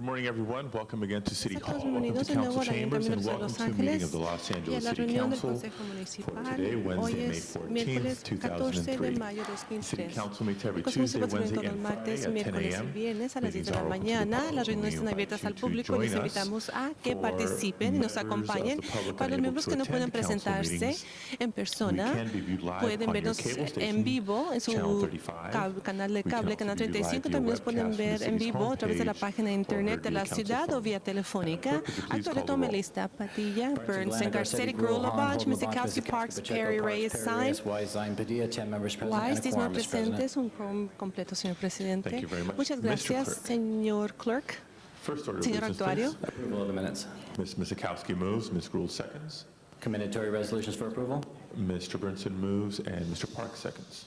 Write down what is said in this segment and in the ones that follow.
morning, everyone. Welcome again to City Hall. Welcome Bienvenidos to de nuevo Council al Chambers and Ayuntamiento de welcome Los to the meeting Ángeles of the Los y a Angeles la City reunión del Council Consejo for Municipal. today, Hoy Wednesday, May es 14th, miércoles 14 de 2003. mayo de City 2003. Council meets every El Consejo Tuesday, Municipal se reúne Wednesday, todos los and martes, Friday at 10 miércoles y a.m. viernes a las 10 Meetings de la are open to the mañana. public, Las and we reuniones están invite abiertas you al to público y les join us. invitamos a que For participen y nos members of acompañen. the public Para los unable miembros to que no pueden attend council presentarse meetings, en we persona, can be viewed live pueden on your vernos cable en station, vivo en Channel su 35. canal de We can cable, also canal be viewed live 35. via También nos pueden webcast from the ver en city's vivo a través de la homepage página de or internet de via la council ciudad o phone. vía telefónica. Clerk, would you please Actor call the tome roll? lista. Padilla, Burns Burns, and Garcetti, Gruel, Labange, Mizikowski, Parks, Perry, Reyes, Sign. Wise, Zine, Padilla, 10 members present Wise, and a 10 quorum, Mr. President. presentes, un quórum completo, señor presidente. Thank you very much. Muchas Mr. gracias, Clerk. señor clerk. First order of Señor business, Actuario. please. Approval of the minutes. Ms. Mizikowski moves, Ms. Gruhl seconds. Commendatory resolutions for approval. Mr. Burnson moves, and Mr. Park seconds.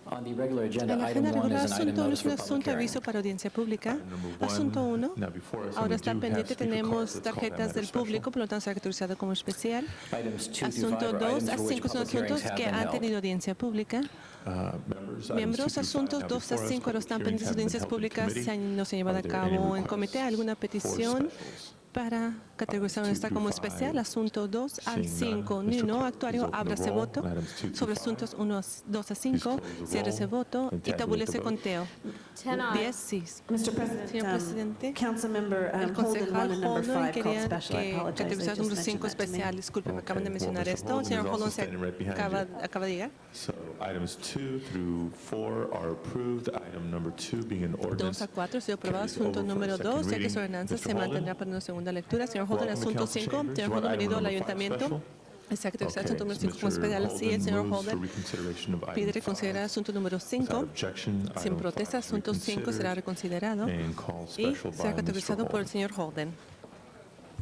On the regular agenda, En la item agenda 1 regular, is an item asunto 1 notice es for un public asunto hearing. aviso para audiencia pública. Item number one. Asunto 1. Now before us, and we Ahora está do have pendiente, speaker tenemos cards. Let's call that tarjetas matter del special. público, por lo tanto será categorizado como especial. Items 2 through 5 Asunto are 2 items a for which 5 son public hearings asuntos have que been han held. tenido audiencia pública. Members, Miembros, asuntos 2 a 5 están pendientes de audiencias públicas, no se han llevado a cabo en comité. ¿Alguna petición para categorizar esta como especial? Asunto 2 al 5. Ni no, actuario, ábrase voto. Sobre asuntos 2 a 5, ciérrese voto y tabúlese conteo. 10 sí. Mr. President, Señor presidente, Councilmember el Holden concejal 1 and number Holden 5 called quería special. I que apologize. They categorizara just número 5 mentioned that to me. especial. Disculpe, me acaban de mencionar Mr. esto. Holden Señor is also Holden se standing right behind acaba de llegar. So items 2 through 4 are approved. Item number 2 being an 2 ordinance. a 4 ha sido aprobado. carries Asunto over for a número second 2, ya que reading. su ordenanza Mr. se Holden, mantendrá para una segunda lectura. Señor Holden, welcome to asunto council 5. chambers. Señor You want Holden, item venido al number 5 ayuntamiento. special? Está categorizado Okay, asunto número 5 como Mr. especial. Así es, señor Holden moves for Holden. reconsideration of Pide item reconsiderar 5. asunto número Without 5. objection, Sin item protesta, 5 is asunto 5 será reconsidered reconsiderado and called y special será by Mr. categorizado por el Holden. señor Holden.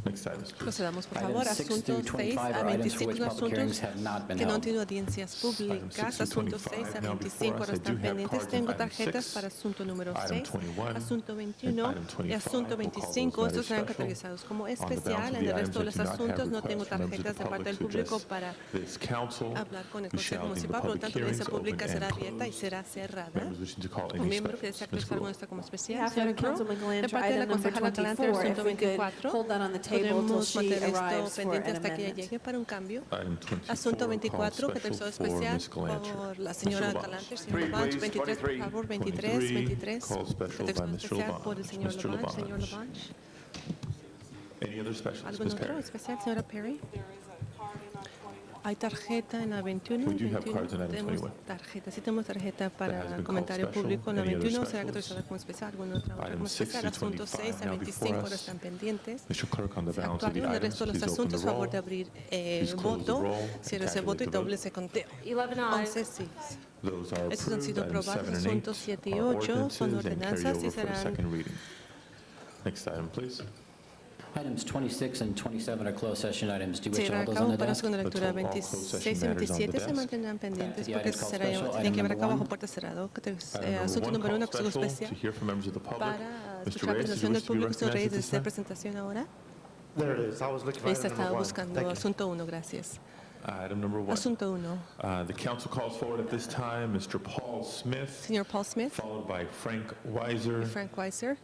Next items, please. Procedamos, por Items favor. 6 Asuntos through 6 25 a are items for 25 which son public hearings asuntos have not been que no han held. tenido audiencias públicas. 6 Asuntos to 6 a 25. Now, 25 before us, I están do have pendientes. cards Tengo on item tarjetas 6, para asunto número item 6, 21, asunto and 21 item y 25. asunto We'll call 25. those Estos serán matters categorizados como On the balance especial. of En the el resto de items los that do not have asuntos no tengo requests from members of tarjetas the de parte del public to público address para this council. hablar con el We shall Consejo deem the Municipal. Por lo public tanto, la audiencia hearings pública open será and abierta y closed. será cerrada. Members wishing to call Un any miembro que specials. desea Ms. categorizar Gruhl. esta como especial. Yeah, Señora for Councilman Crowe, de Galanter, parte de la item number concejala Galanter, 24, asunto if we could 24. hold that on the table till Podemos she mantener esto arrives for pendiente an hasta que ella amendment. llegue para un cambio. Item 24, Asunto called 24, special categorizado for especial Ms. Galanter. por la Mr. señora Labange. Galanter. Señor Labange, 23, por favor, 23, 23. Called special by Categorizado Mr. especial por el Labange. señor Mr. Labange. Señor Labange. Labange. Any other specials? ¿Algún Ms. otro Perry. especial, señora Perry? Hay tarjeta en la 21. We do have 21. cards in item Tenemos 21. tarjeta. Sí tenemos tarjeta has para been comentario called special. público en la Any other 21. Será specials? categorizada como especial. ¿Alguna otra como Items 6 especial? to Asunto 6 a 25 now 25 before ahora us. están pendientes. Mr. Clerk, on the balance of the Actuario en el items, resto de los please open asuntos, the favor roll. de abrir Please close the voto, roll and cierre ese voto y tabulate the vote. doble ese conteo. 11 11 sí. Those are Estos han approved. sido Items aprobados. 7 and 8 Asuntos 7 y are 8 ordinances son and carry ordenanzas y over for the serán second reading. Next item, please. Items 26 and 27 are closed session items. Do you se wish to llevará a hold those cabo on the para desk? segunda lectura. Let's hold all closed 26 session y matters on the 27 se desk. mantendrán pendientes The porque item called será, special, tienen que item llevar a number cabo one. bajo puerta cerrada. Item Asunto number número 1, called acusación special especial to hear from members of the public. para Mr. escuchar la Reyes, did you presentación del wish to be público. Señor recognized Reyes, at this ¿desea time? presentación ahora? There it is. I was looking for Esta item estaba number 1. buscando Thank you. asunto 1, gracias. Item number 1. Asunto 1. The council calls forward at this time Mr. Paul Smith, Señor Paul Smith followed by Frank Weiser, y Frank Weiser,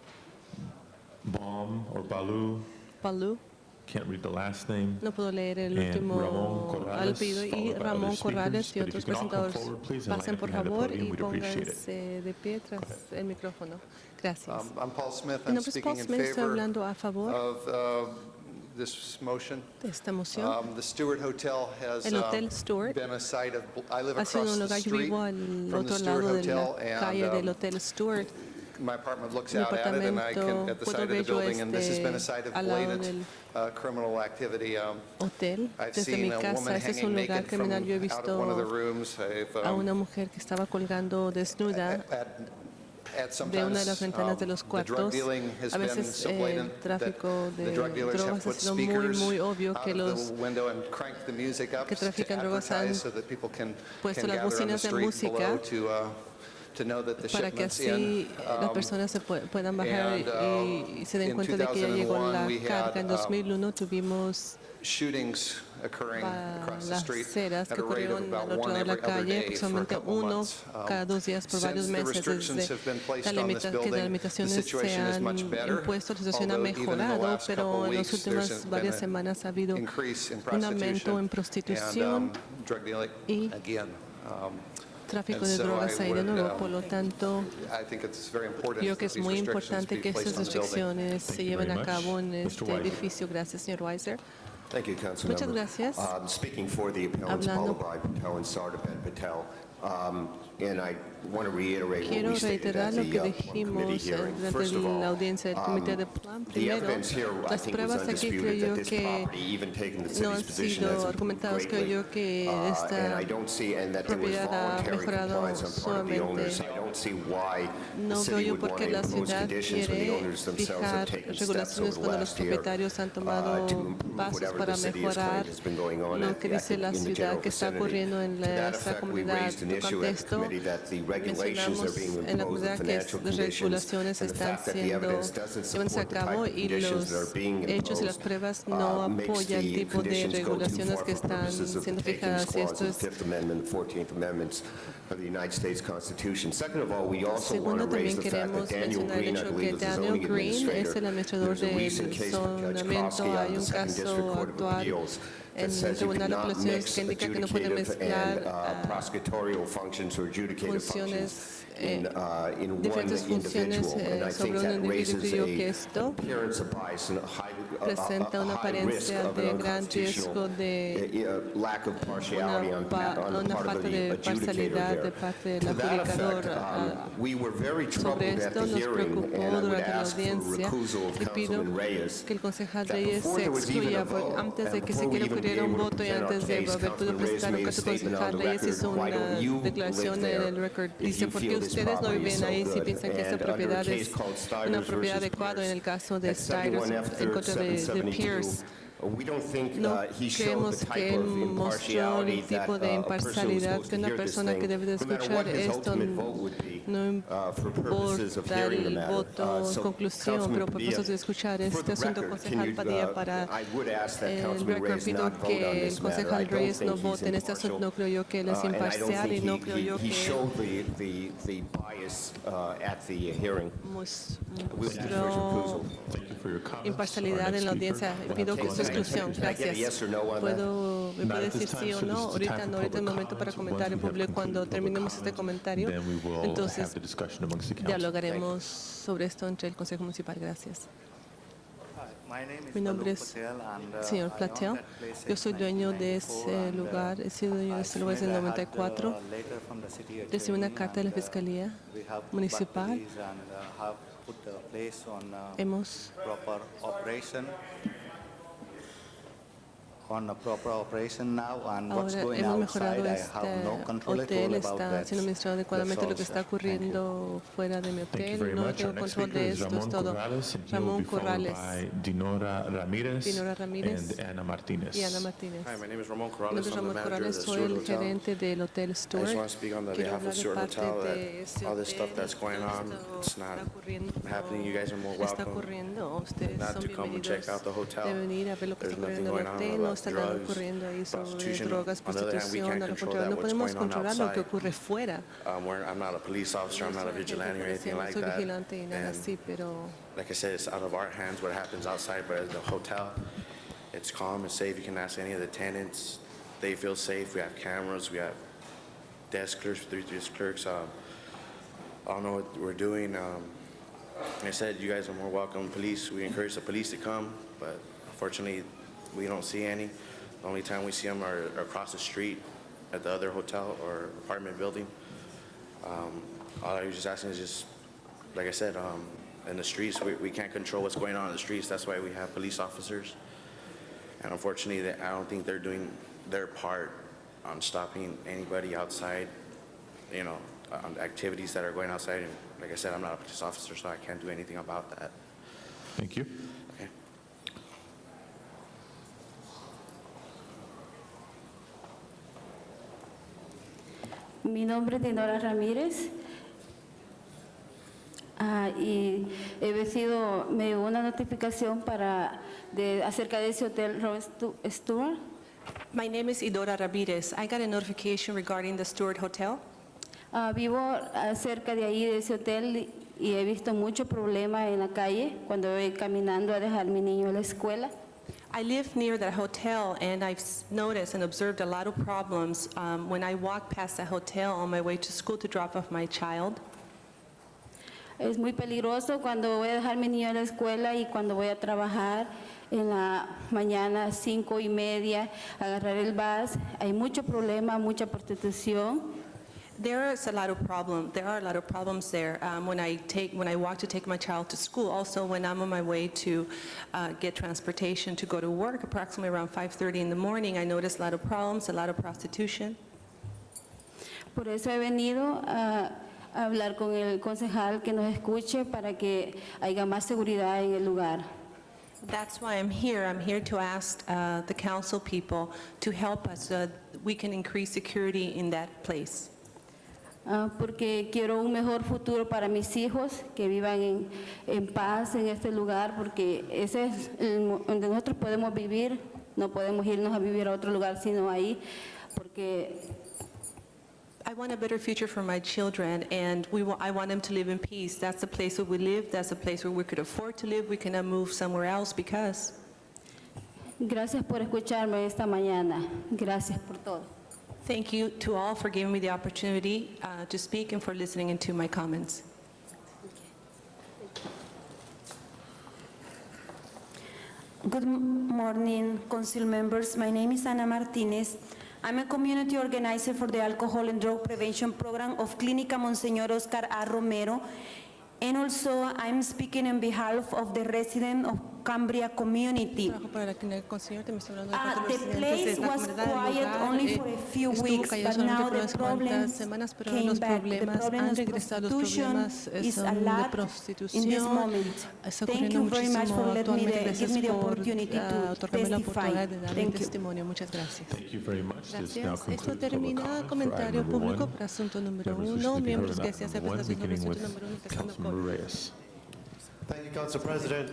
Baum or Balu, Balú, can't read the last name, no puedo leer el and último Ramon Corrales, apellido, y followed by Ramón other Corrales speakers. y But if you otros can all come presentadores. forward, please, and line Pasen up por behind the favor podium, y we'd appreciate it. pónganse de pie tras el micrófono. Gracias. I'm Paul Smith. Mi I'm nombre es Paul speaking in Smith, estoy favor hablando a favor of this motion. de esta moción. The Stewart Hotel has El Hotel Stewart been a site of, I live ha sido across un the lugar, yo street vivo al from the otro Stewart lado de la Hotel, calle del and Hotel Stewart. my apartment looks Mi out at it, and I can, apartamento at the puedo side of the ver yo building, and this has been a site of al lado blatant del criminal activity. hotel. I've Desde mi seen a casa, woman este es hanging un lugar naked from criminal. Yo he out of one of the visto rooms. I've, a una mujer que estaba colgando desnuda at de una de sometimes, las ventanas de los the drug cuartos. dealing has A been veces so el blatant that tráfico the de drug dealers have drogas ha put sido muy, speakers muy obvio out que of los the window and cranked the music up que to trafican drogas han advertise so that people can puesto las gather on the bocinas de street música below to know that the para que shipment's así in. las personas se puedan bajar y se den in cuenta de que ya llegó 2001 la we had, carga. En 2001 tuvimos shootings occurring across the street balaceras at que a rate of ocurrieron about al otro one lado de la every other calle, day for a aproximadamente couple uno months. cada 2 días por varios Since the meses. restrictions Desde have been placed que on this las building, the limitaciones se situation is han much better, impuesto, la situación ha although even in the mejorado, last couple pero en las weeks there's últimas been varias an semanas ha habido increase in un aumento en prostitution prostitución and drug dealing y again. tráfico And de so drogas I ahí de would, nuevo. Por lo tanto, I think it's very important creo que that es these muy restrictions importante be que placed estas on the building. restricciones se you lleven very a cabo en much. este Mr. Weiser. edificio. Gracias, señor Weiser. Thank you, Councilmember. Muchas gracias. Speaking for the appellants, Hablando- Paula Patel and Sardaban Patel, And I want to reiterate what Quiero we stated reiterar at lo the que Plum Committee dijimos hearing. durante First of all, la audiencia del Comité de Plan. the Primero, evidence here, I las think, was pruebas aquí creo undisputed that yo this que property, even taking the no han city's position, sido has improved argumentadas. Creo greatly. yo que And esta I don't see, and that there was propiedad ha voluntary mejorado compliance on part of the owners. sumamente. I don't see why the No veo city yo would por want qué to la impose ciudad conditions when the quiere owners themselves have fijar taken steps over regulaciones the cuando los last year propietarios han tomado to improve pasos whatever para the city has mejorar claimed has been going on lo que dice la in the ciudad general que está vicinity. ocurriendo en To that nuestra effect, we comunidad. raised an issue Tocante at the esto, committee that the regulations are mencionamos being en la imposed, the comunidad que financial las conditions, regulaciones and the están fact that the siendo evidence doesn't llevándose a support the type cabo of y conditions that los are being hechos y las imposed pruebas no makes apoyan el the tipo de conditions go too regulaciones far que for están purposes of the siendo takings fijadas, y clause esto of the es. Fifth Amendment and 14th Amendments of the United States Constitution. Second of all, we also want Segundo, to raise también the fact queremos that Daniel mencionar el Green, I hecho que believe, is the Daniel zoning Green es el administrator. administrador There's a del recent case by Judge zonamiento. Kroski out Hay of the un Second caso District Court of actual Appeals en that el says you Tribunal de cannot Apelaciones mix que indica que no puede adjudicative and mezclar prosecutorial functions or adjudicative functions funciones, in one diferentes funciones individual. And I think sobre un that raises individuo. Creo que a esto appearance of bias and presenta una a high risk apariencia of de an gran riesgo de unconstitutional lack of partiality on the una part of falta the de adjudicator parcialidad de here. parte del To that adjudicador. effect, we were very troubled Sobre at esto the nos hearing, preocupó and I would durante la ask for audiencia recusal of y pido Councilman Reyes. que el concejal that Reyes before se there was even excluya a vote, antes de and que before we siquiera even ocurriera be un able to voto y present our antes de case, haber podido Councilman Reyes presentar un made a caso, statement on concejal the Reyes record, hizo why una don't you declaración live en there el record. if Dice, you ¿por qué feel this ustedes no property is viven so ahí si good? piensan que esta And under a propiedad case es called Stivers una propiedad versus adecuada? En el Pierce, caso de at Stivers 71 F. en contra de 772, Pierce, we don't think no he showed creemos the que type él of mostró impartiality el that tipo de a person was imparcialidad supposed que to una hear this persona que thing, debe de no matter escuchar what his esto ultimate vote would be, no for purposes of importa hearing the el matter. voto en So, conclusión, Councilman pero por Padilla, propósito de escuchar for este the asunto, record, concejal can Padilla, you, para I would ask that el Councilman record Reyes pido not vote on que el this matter. I concejal don't Reyes no think vote he's en este asunto. No impartial. creo yo que él es And I don't imparcial y think no creo yo he que showed the bias at the hearing. We would ask for his mostró recusal. Thank you for your comments. imparcialidad Our en la next audiencia. speaker, Pido Okay, su can I- exclusión. can I get a Gracias. yes or no on that? ¿Me puede Not at decir this time, sí o so no? this is the Ahorita time no, for ahorita es el public momento para comments. comentar en Once we have público. Cuando concluded public terminemos este comments, comentario, then we will entonces have the discussion amongst the council. dialogaremos sobre esto entre el Consejo Municipal. Gracias. Mi nombre es señor Platel. Yo soy dueño de ese lugar. He sido dueño de ese lugar desde el 94. Recibí una carta de la Fiscalía Municipal. Hemos ahora hemos mejorado este hotel. Está siendo administrado adecuadamente. Lo que está ocurriendo fuera de mi Thank you hotel, very no much. Our tengo next control speaker de is esto. Es Ramon todo. Corrales, and he will Ramón be followed Corrales by Dinora Ramirez Dinora Ramírez and Ana Martinez. y Ana Martínez. Hi, my name is Ramon Mi Corrales. nombre es I'm the Ramón manager of Corrales, the soy Stewart el Hotel. gerente del Hotel I just Stewart. want to speak on the Quiero behalf hablar of de Stewart parte Hotel de that ese all this stuff hotel. that's going Todo on, esto it's not está ocurriendo, happening. You guys are more está welcome ocurriendo. Ustedes not son to come and check out the bienvenidos hotel. de venir a ver lo que está There's nothing ocurriendo en el going on hotel. No about está nada drugs, ocurriendo ahí sobre prostitution. drogas, On the other hand, we prostitución, can't a lo control contrario. that No what's podemos going on controlar lo que outside. ocurre fuera. I'm not a police officer, I'm not a vigilante or anything No like soy that. vigilante y nada And así, pero like I said, it's out of our hands what happens outside, but at the hotel, it's calm and safe. You can ask any of the tenants. They feel safe. We have cameras. We have desk clerks, 3 desk clerks. I don't know what we're doing. Like I said, you guys are more welcome. Police, we encourage the police to come, but unfortunately, we don't see any. The only time we see them are across the street at the other hotel or apartment building. All I was just asking is just, like I said, in the streets, we can't control what's going on in the streets. That's why we have police officers. And unfortunately, I don't think they're doing their part on stopping anybody outside, on activities that are going outside. And like I said, I'm not a police officer, so I can't do anything about that. Thank you. Okay. Mi nombre es Dinora Ramírez y me llegó una notificación acerca de ese hotel Robert Stewart. My name is Idora Ramirez. I got a notification regarding the Stewart Hotel. Vivo cerca de ahí de ese hotel y he visto mucho problema en la calle cuando voy caminando a dejar a mi niño a la escuela. I live near that hotel, and I've noticed and observed a lot of problems when I walk past the hotel on my way to school to drop off my child. Es muy peligroso cuando voy a dejar a mi niño a la escuela y cuando voy a trabajar en la mañana 5:30, agarrar el bus. Hay mucho problema, mucha prostitución. There are a lot of problems there. When I walk to take my child to school, also when I'm on my way to get transportation to go to work, approximately around 5:30 in the morning, I notice a lot of problems, a lot of prostitution. Por eso he venido a hablar con el concejal que nos escuche para que haya más seguridad en el lugar. That's why I'm here. I'm here to ask the council people to help us so that we can increase security in that place. Porque quiero un mejor futuro para mis hijos, que vivan en paz en este lugar, porque ese es donde nosotros podemos vivir, no podemos irnos a vivir a otro lugar sino ahí, porque I want a better future for my children, and I want them to live in peace. That's the place where we live. That's the place where we could afford to live. We cannot move somewhere else because. gracias por escucharme esta mañana, gracias por todo. Thank you to all for giving me the opportunity to speak and for listening into my comments. Good morning, council members. My name is Ana Martinez. I'm a community organizer for the Alcohol and Drug Prevention Program of Clínica Monseñor Oscar A. Romero. And also, I'm speaking on behalf of the residents of Cambria community. Trabajo para la clínica con señor, también estoy hablando de parte de The los residentes de place esta was comunidad. El quiet lugar, only for a few estuvo weeks, callado but solamente now por the unas cuantas problems semanas, pero came los back. The problemas problem han of regresado. Los prostitution problemas is a son de lot in this prostitución. moment. Está Thank ocurriendo you very much muchísimo for letting me actualmente. give Gracias me the por opportunity to otorgarme la testify. oportunidad de dar mi Thank you. testimonio. Muchas gracias. Thank you very much. This now Gracias. Esto concludes public termina comment for item comentario number público one. para asunto número Members wishing 1. to be Miembros heard que on desean item hacer number one, presentación sobre beginning asunto with número 1, empezando Councilmember por. Reyes. Thank you, Council President.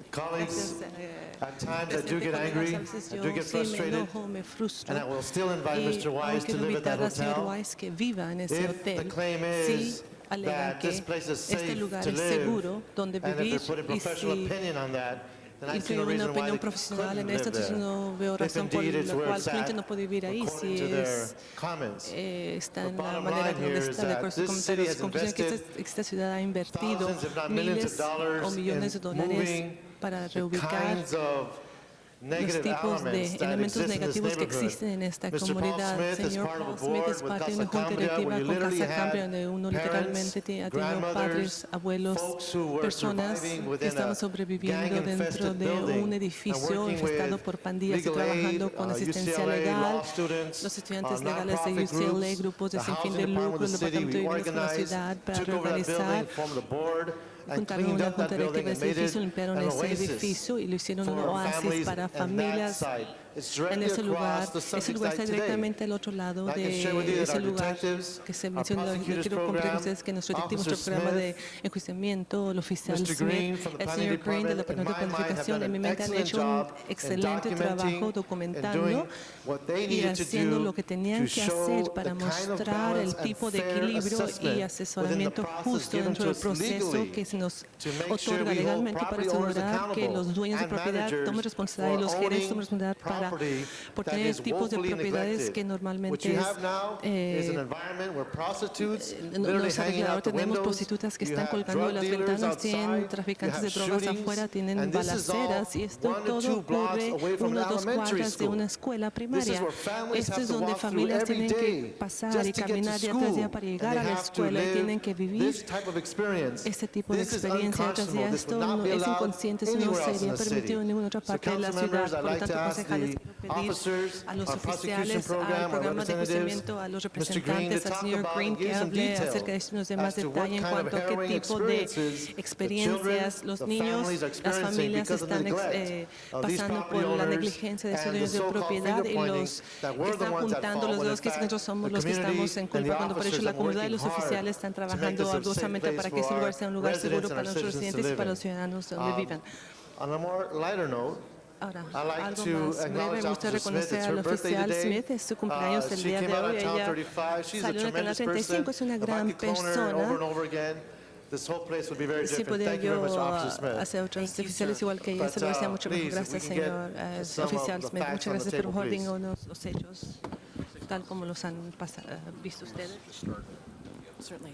Colleagues, Gracias, at times I do presidente, get colegas, angry, a veces I yo do get sí me frustrated, enojo, me frustro. and I will still invite Y Mr. Wise to quiero live at that invitar al señor hotel. Wise que viva en ese If the hotel. claim Si is alegan that que this place is este safe lugar to es live, seguro donde and if vivir they're putting y professional si opinion on that, then I see incluye no una reason why opinión they profesional en couldn't esto, live entonces there. no veo If razón por indeed la it's where cual it's cliente at, no puede vivir ahí, according si to their es, comments. está en The la bottom manera line donde here is está, de acuerdo a sus that this city comentarios. has Conclusión que invested esta ciudad ha invertido thousands, if not millions miles of dollars o millones de in dólares moving para the reubicar kinds of los negative tipos de elements that elementos exist in this negativos que neighborhood. existen en esta Mr. Paul comunidad. Smith is Señor part of Paul a Smith board es with parte de Casa una junta Cambria, directiva where you con literally Casa Cambria, had donde uno parents, literalmente ha tenido grandmothers, padres, abuelos, folks who were personas surviving que within estaban a sobreviviendo gang-infested dentro de building un and edificio working infestado with por pandillas y legal aid, trabajando con asistencia UCLA, legal. law students, Los estudiantes legales de nonprofit UCLA, groups, grupos de the sin fin housing de department lucro, of el the city. departamento de We viviendas con la organized, ciudad para took over that building, reorganizar. formed a board, and Juntaron cleaned una up junta that building directiva de and ese made edificio, it limpiaron an ese edificio y lo hicieron un for oasis families para in that familias site. It's en directly ese lugar. across the Ese subject lugar site está today. directamente al otro lado I can share with you de that ese our lugar detectives, que se our menciona. prosecutors Quiero compartir con program, ustedes que nuestro detective, Officer nuestro programa de Smith, enjuiciamiento, el oficial Mr. Green Smith, from the el Planning señor Green del Department, Departamento de in my mind, have Planificación, done en mi an mente han excellent hecho un job in excelente trabajo documenting and documentando doing what they y needed to haciendo do lo que tenían to que show hacer para the kind of mostrar el balance tipo and de fair equilibrio y assessment asesoramiento within the process justo given dentro to del us proceso legally que se nos to make sure otorga we hold legalmente para property owners asegurar que los dueños de accountable propiedad and tomen responsabilidad y los managers gerentes for tomen responsabilidad para property por that tener is tipos de woefully propiedades neglected. que What normalmente you es have now is an environment where prostitutes literally nos hanging arregla. Ahora out the tenemos windows, prostitutas que you están have colgando de drug las dealers ventanas, tienen outside, traficantes you de have drogas shootings, afuera, tienen and this is all balaceras y esto 1 to todo 2 blocks ocurre away from 1 o an 2 elementary cuadras de school. una escuela This is primaria. where families Esto have es to donde walk through familias every tienen que day pasar just y to get to caminar día tras día school, para and llegar they a la have to escuela y live tienen que vivir this type of experience. este tipo de This is experiencia tras día. unconscionable. This Esto would not no be es allowed inconsciente, eso no anywhere else in sería the city. permitido en ninguna otra So, parte de la council ciudad. members, I'd Por lo like to tanto, ask concejales, the quiero pedir officers, a los our prosecution oficiales, program, al our programa de representatives, enjuiciamiento, a los Mr. Green, to representantes, al talk señor about Green, and give que some hable detail acerca de esto de más as to what detalle en kind of cuanto a qué harrowing tipo de experiences the experiencias children, los the niños, families are las experiencing familias because of the están neglect of these pasando property por la owners negligencia de esos and the dueños de so-called propiedad y finger-pointing los that que we're the están ones that apuntando fall los when in dedos que fact nosotros somos the los que community estamos en and the culpa cuando por officers ello la are comunidad y working los hard oficiales están to make trabajando this a safe ardorosamente place para que for ese lugar our sea un lugar seguro residents and para our nuestros citizens to residentes y live para in. los ciudadanos donde vivan. On a more lighter note, Ahora, I like algo to más breve, acknowledge me gusta Officer Smith. reconocer It's al her birthday oficial today. Smith, es su cumpleaños el She día came de out hoy. on Town Ella 35. She's a salió en la Canal tremendous person. 35, es una If I gran could clone her over and persona. over again, this whole place would be very Si different. podía Thank you very yo much, Officer Smith. hacer otros oficiales igual que ella, But, se lo hacía mucho mejor. please, if we Gracias, can get señor some of oficial the Smith. facts Muchas on the gracias, por table, favor, please. díganos los hechos tal como los han visto ustedes. Certainly.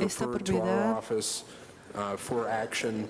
esta referred to our propiedad office for action,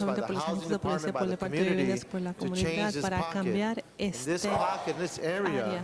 solamente por los agentes de policía, por el Departamento de Viviendas, por la comunidad, para cambiar In this este pocket, in this area, área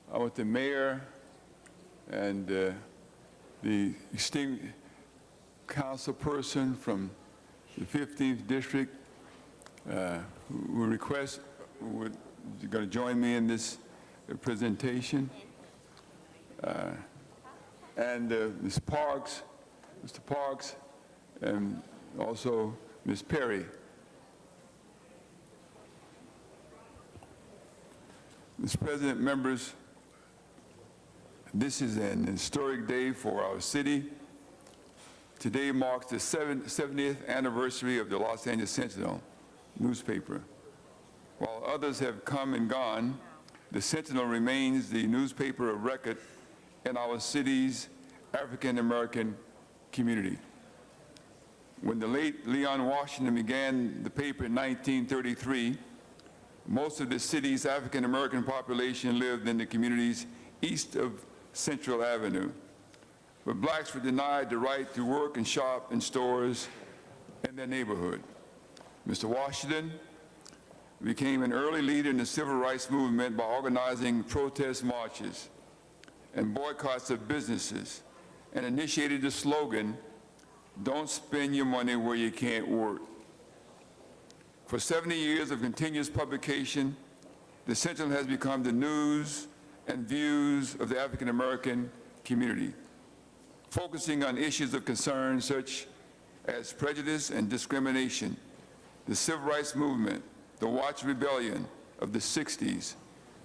I want the mayor and the esteemed council person from the 15th district who request would going to join me in this presentation, and Ms. Parks, Mr. Parks, and also Ms. Perry. Mr. President, members, this is an historic day for our city. Today marks the 70th anniversary of the Los Angeles Sentinel newspaper. While others have come and gone, the Sentinel remains the newspaper of record in our city's African American community. When the late Leon Washington began the paper in 1933, most of the city's African-American population lived in the communities east of Central Avenue. But blacks were denied the right to work and shop in stores in their neighborhood. Mr. Washington became an early leader in the civil rights movement by organizing protest marches and boycotts of businesses, and initiated the slogan, "Don't spend your money where you can't work." For 70 years of continuous publication, the Sentinel has become the news and views of the African American community, focusing on issues of concern such as prejudice and discrimination, the civil rights movement, the Watch Rebellion of the 60s,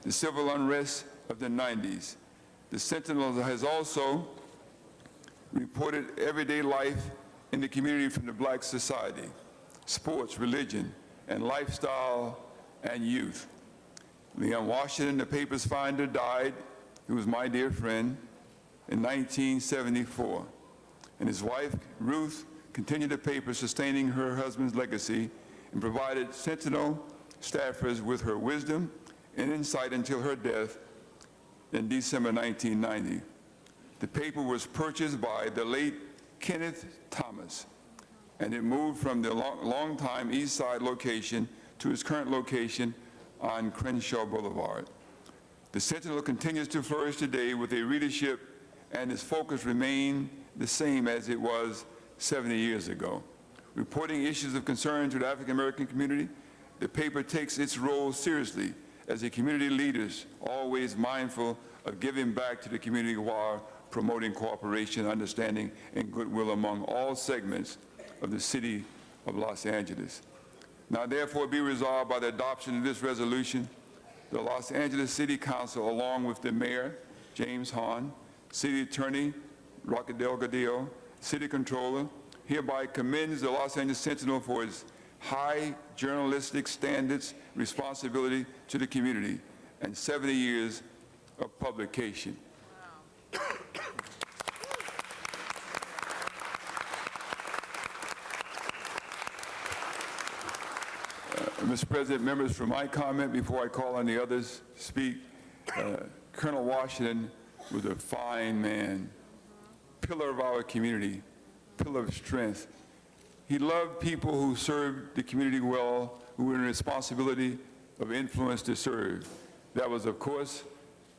the civil unrest of the 90s. The Sentinel has also reported everyday life in the community from the black society, sports, religion, and lifestyle and youth. Leon Washington, the paper's founder, died. He was my dear friend in 1974. And his wife, Ruth, continued the paper, sustaining her husband's legacy, and provided Sentinel staffers with her wisdom and insight until her death in December 1990. The paper was purchased by the late Kenneth Thomas, and it moved from the long-time East Side location to its current location on Crenshaw Boulevard. The Sentinel continues to flourish today with a readership, and its focus remains the same as it was 70 years ago. Reporting issues of concern to the African American community, the paper takes its role seriously as a community leader, always mindful of giving back to the community while promoting cooperation, understanding, and goodwill among all segments of the city of Los Angeles. Now, therefore, be resolved by the adoption of this resolution, the Los Angeles City Council, along with the Mayor, James Hahn, City Attorney, Roque Delgadillo, City Controller, hereby commends the Los Angeles Sentinel for its high journalistic standards, responsibility to the community, and 70 years of publication. Mr. President, members, for my comment before I call on the others to speak, Colonel Washington was a fine man, pillar of our community, pillar of strength. He loved people who served the community well, who were in responsibility of influence to serve. That was, of course,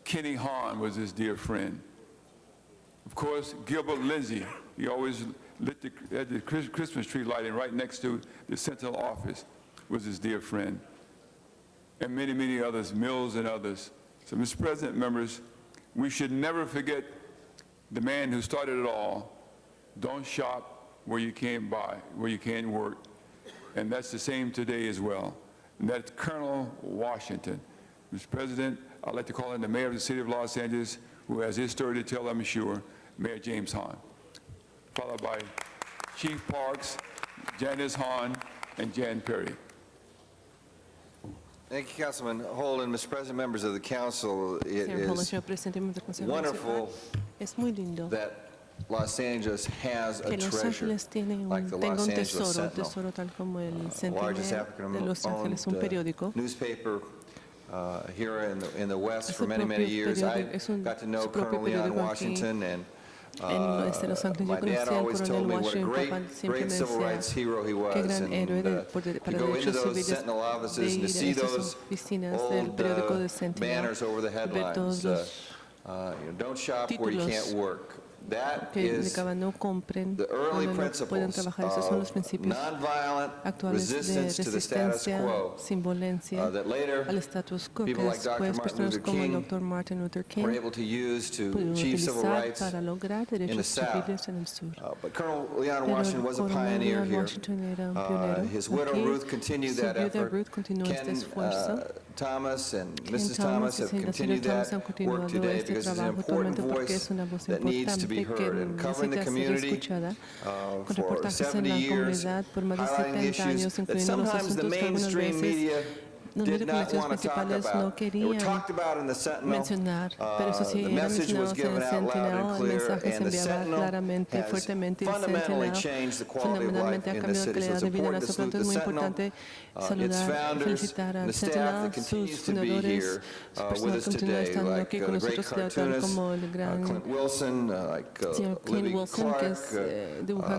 Kenny Hahn was his dear friend. Of course, Gilbert Lindsay, he always lit the Christmas tree lighting right next to the Sentinel office, was his dear friend. And many, many others, Mills and others. So, Mr. President, members, we should never forget the man who started it all. Don't shop where you can't buy, where you can't work. And that's the same today as well. And that's Colonel Washington. Mr. President, I'd like to call in the mayor of the city of Los Angeles, who has his story to tell, I'm sure, Mayor James Hahn, followed by Chief Parks, Janice Hahn, and Jan Perry. Thank you, Councilman Holden. Mr. President, members of the council, it Señor Holland, is señor presidente, miembros del Consejo wonderful Municipal, es muy lindo that Los Angeles has a que Los treasure Ángeles like the tenga Los un Angeles tesoro, un Sentinel, tesoro tal como el largest Sentinel de Los African-owned Ángeles, un periódico. newspaper here in the West Es for su many, many propio years. I periódico, es un- got to know su propio Colonel Leon periódico aquí Washington, and en Los Ángeles. my Yo dad conocí al always coronel told me what a Washington. great, Papá siempre great me civil decía rights hero he qué was. gran And héroe to para go into derechos those civiles, Sentinel de offices and ir to a see esas those oficinas del old periódico de Sentinel, banners over the ver todos headlines, los don't shop where you títulos can't work. That que is indicaban no compren the early donde no pueden principles trabajar. Esos son los of principios nonviolent actuales de resistance to the status resistencia quo sin violencia that later al status quo, que people like Dr. después Martin personas Luther como el King Dr. Martin Luther King were able to use to pudieron achieve civil utilizar rights para lograr in the derechos South. civiles en el sur. But Colonel Leon Pero Washington was a Coronel pioneer Leon here. Washington era un pionero His widow aquí. Ruth continued Su that viuda effort. Ruth continuó este Ken esfuerzo. Thomas and Ken Mrs. Thomas Thomas y have la señora continued Thomas that han work continuado today este because it's an trabajo important actualmente porque voice es una voz that needs to be importante que heard. And covering the necesita ser community escuchada con for reportajes en 70 la years, comunidad por más de highlighting 70 años, issues that incluyendo los sometimes the asuntos que algunas mainstream veces media los medios did de not comunicación want to talk principales no about. They were querían talked about in the Sentinel. mencionar, pero eso sí The eran message was mencionados en given el out loud Sentinel, and el clear, mensaje se and the enviaba Sentinel claramente y has fuertemente, y el fundamentally Sentinel changed the quality of fundamentalmente life ha in the cambiado la city. So calidad it's de vida en la important to ciudad. salute Es the muy Sentinel, importante its saludar, founders, felicitar and al the staff Sentinel, that continues sus to be fundadores, here su with personal us continúa today, estando like aquí con the great nosotros, tal cartoonist como el gran Clint Wilson, like señor Clint Libby Wilson, que Clark. dibuja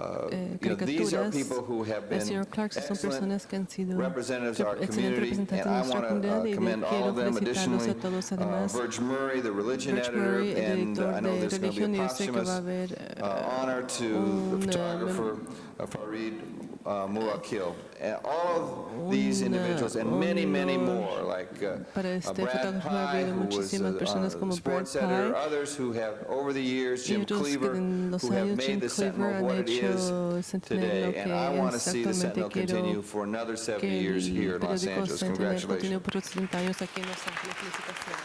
These are caricaturas. people who have El been señor Clark son excellent personas que han sido representatives of our excelentes community, representantes and de I nuestra want comunidad, to y commend all quiero of them. felicitarlos Additionally, a todos. Además, Virg Murray, the religion Virg editor, Murray, el and editor I know de there's going to be religión, y a yo sé que va a posthumous haber honor to the photographer Farid Muakil. And all of these individuals and many, many more, like para este Brad fotógrafo ha Pye, habido who was muchísimas personas como Brad sports editor, Pye others who have, over the years, y Jim otros que Cleaver, en los who have años made Jim the Cleaver Sentinel han what it hecho is el Sentinel lo today. que And I want to es see the actualmente. Sentinel continue for another 70 years here in Los periódico Angeles. Sentinel continúe Congratulations. por 70 años aquí en Los Ángeles. Felicitaciones.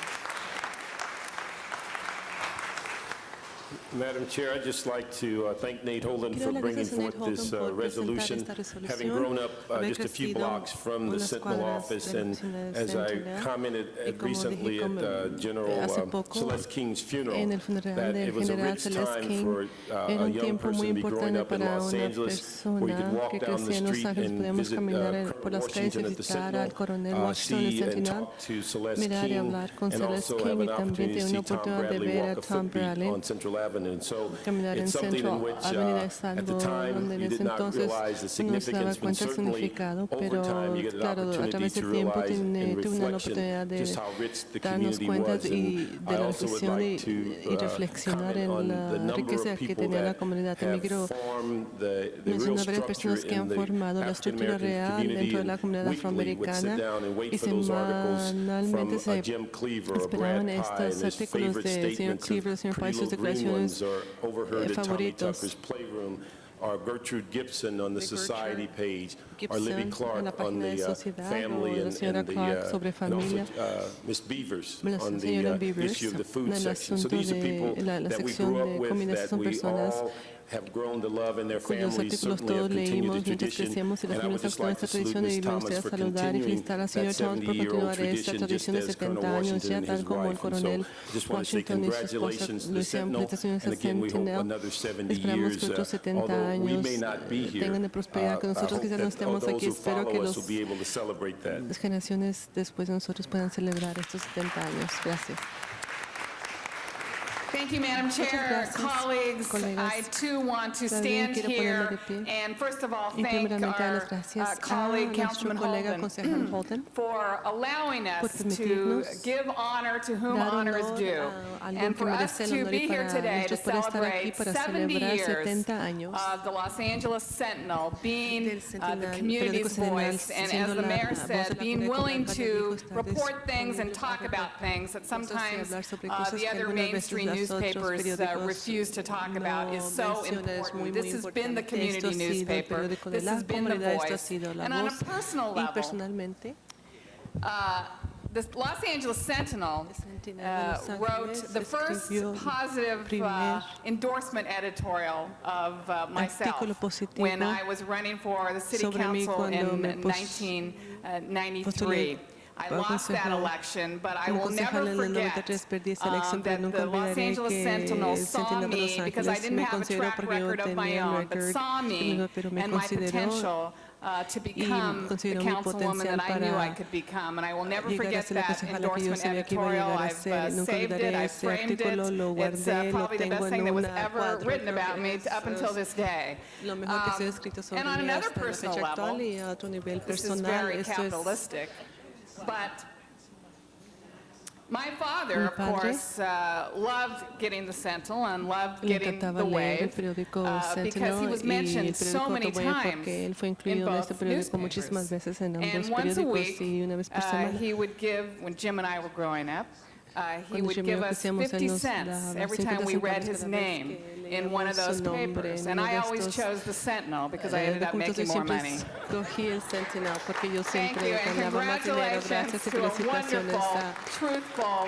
Madam Chair, I'd just like to thank Nate Holden Quiero for dar bringing gracias a Nate forth this Holden por presentar resolution, esta resolución. having grown up Haber just a few crecido blocks from the unas Sentinel cuadras office, de la and oficina del as I Sentinel. commented Y como recently dije at General hace poco, Celeste King's funeral, en el funeral that del it was a general rich Celeste time King, for era a un young tiempo muy person to be growing importante up in para Los una Angeles, where you could persona walk que down crecía the en Los street Ángeles, and podíamos visit caminar por las calles y Washington at the visitar al coronel Sentinel, Washington en el see and Sentinel, talk to Celeste mirar y King, hablar con and Celeste also King, have y an también opportunity to tiene una see Tom oportunidad de Bradley ver walk a a Tom footbeat Bradley on Central Avenue. And so caminar en it's something in Central which Avenue. Es at the algo time donde en you ese did not entonces realize the no se daba significance, but cuenta del certainly significado, over pero time you get an claro, a opportunity través to del tiempo realize in tuve una reflection oportunidad de just how rich the darnos community cuenta was. y And de I la also would reflexión like y to reflexionar comment on en the la number riqueza of que people tenía la that comunidad. También have quiero formed the real mencionar varias structure personas que in han the formado la estructura African-American real community, dentro de la and comunidad weekly would sit afroamericana, down and y wait for those articles semanalmente from se Jim Cleaver or Brad esperaban Pye estos and his artículos favorite del señor statements Cleaver, del of señor Pye, Pretty sus Little Green declaraciones Ones, or overheard at Tommy favoritos. Tucker's Playroom, or Gertrude Gibson on the De Society page, or Gibson Libby en Clark la on página de the Sociedad, family, o la and señora Clark sobre and also familia, Miss Beavers la on señora the Beavers, issue of the food en el section. So asunto these are people de la that we sección grew up de with, comidas. that Son we personas all have grown to love, and their cuyos families artículos certainly have todos continued leímos the mientras tradition. crecíamos, y las And I would familias just con like esta to salute tradición, y Ms. me Thomas gustaría for saludar y continuing felicitar a la that señora Thomas por 70-year-old continuar esta tradition, just tradición de as Colonel 70 años Washington ya, and tal his como el wife. And so coronel just want to say Washington y su esposa congratulations to the le hicieron Sentinel, felicitaciones and al again, we hope Sentinel. another 70 Esperamos years, que otros 70 although we años may not be here, tengan de prosperidad, que I nosotros hope quizás no that estemos those aquí. who Espero que follow us los will be able to celebrate that. las generaciones después de nosotros puedan celebrar estos 70 años. Gracias. Thank you, Madam Chair. Colleagues, I too want to stand here and first of all thank our colleague, Councilman Holden, for allowing us to give honor to whom honor is due, and for us to be here today to celebrate 70 years of the Los Angeles Sentinel being the community's voice, and as the mayor said, being willing to report things and talk about things that sometimes the other mainstream newspapers refuse to talk about is so important. This has been the community newspaper. This has been the voice. And on a personal level, the Los Angeles Sentinel wrote the first positive endorsement editorial of myself when I was running for the city council in 1993. I lost that election, but I will never forget that the Los Angeles Sentinel saw me, because I didn't have a track record of my own, but saw me and my potential to become the councilwoman that I knew I could become. And I will never forget that endorsement editorial. I've saved it, I've framed it. It's probably the best thing that was ever written about me up until this day. And on another personal level, this is very capitalistic, but my father, of course, loved getting the Sentinel and loved getting the Wave because he was mentioned so many times in both newspapers. And once a week, he would give, when Jim and I were growing up, he would give us 50 cents every time we read his name in one of those papers. And I always chose the Sentinel because I ended up making more money. Thank you, and congratulations to a wonderful, truthful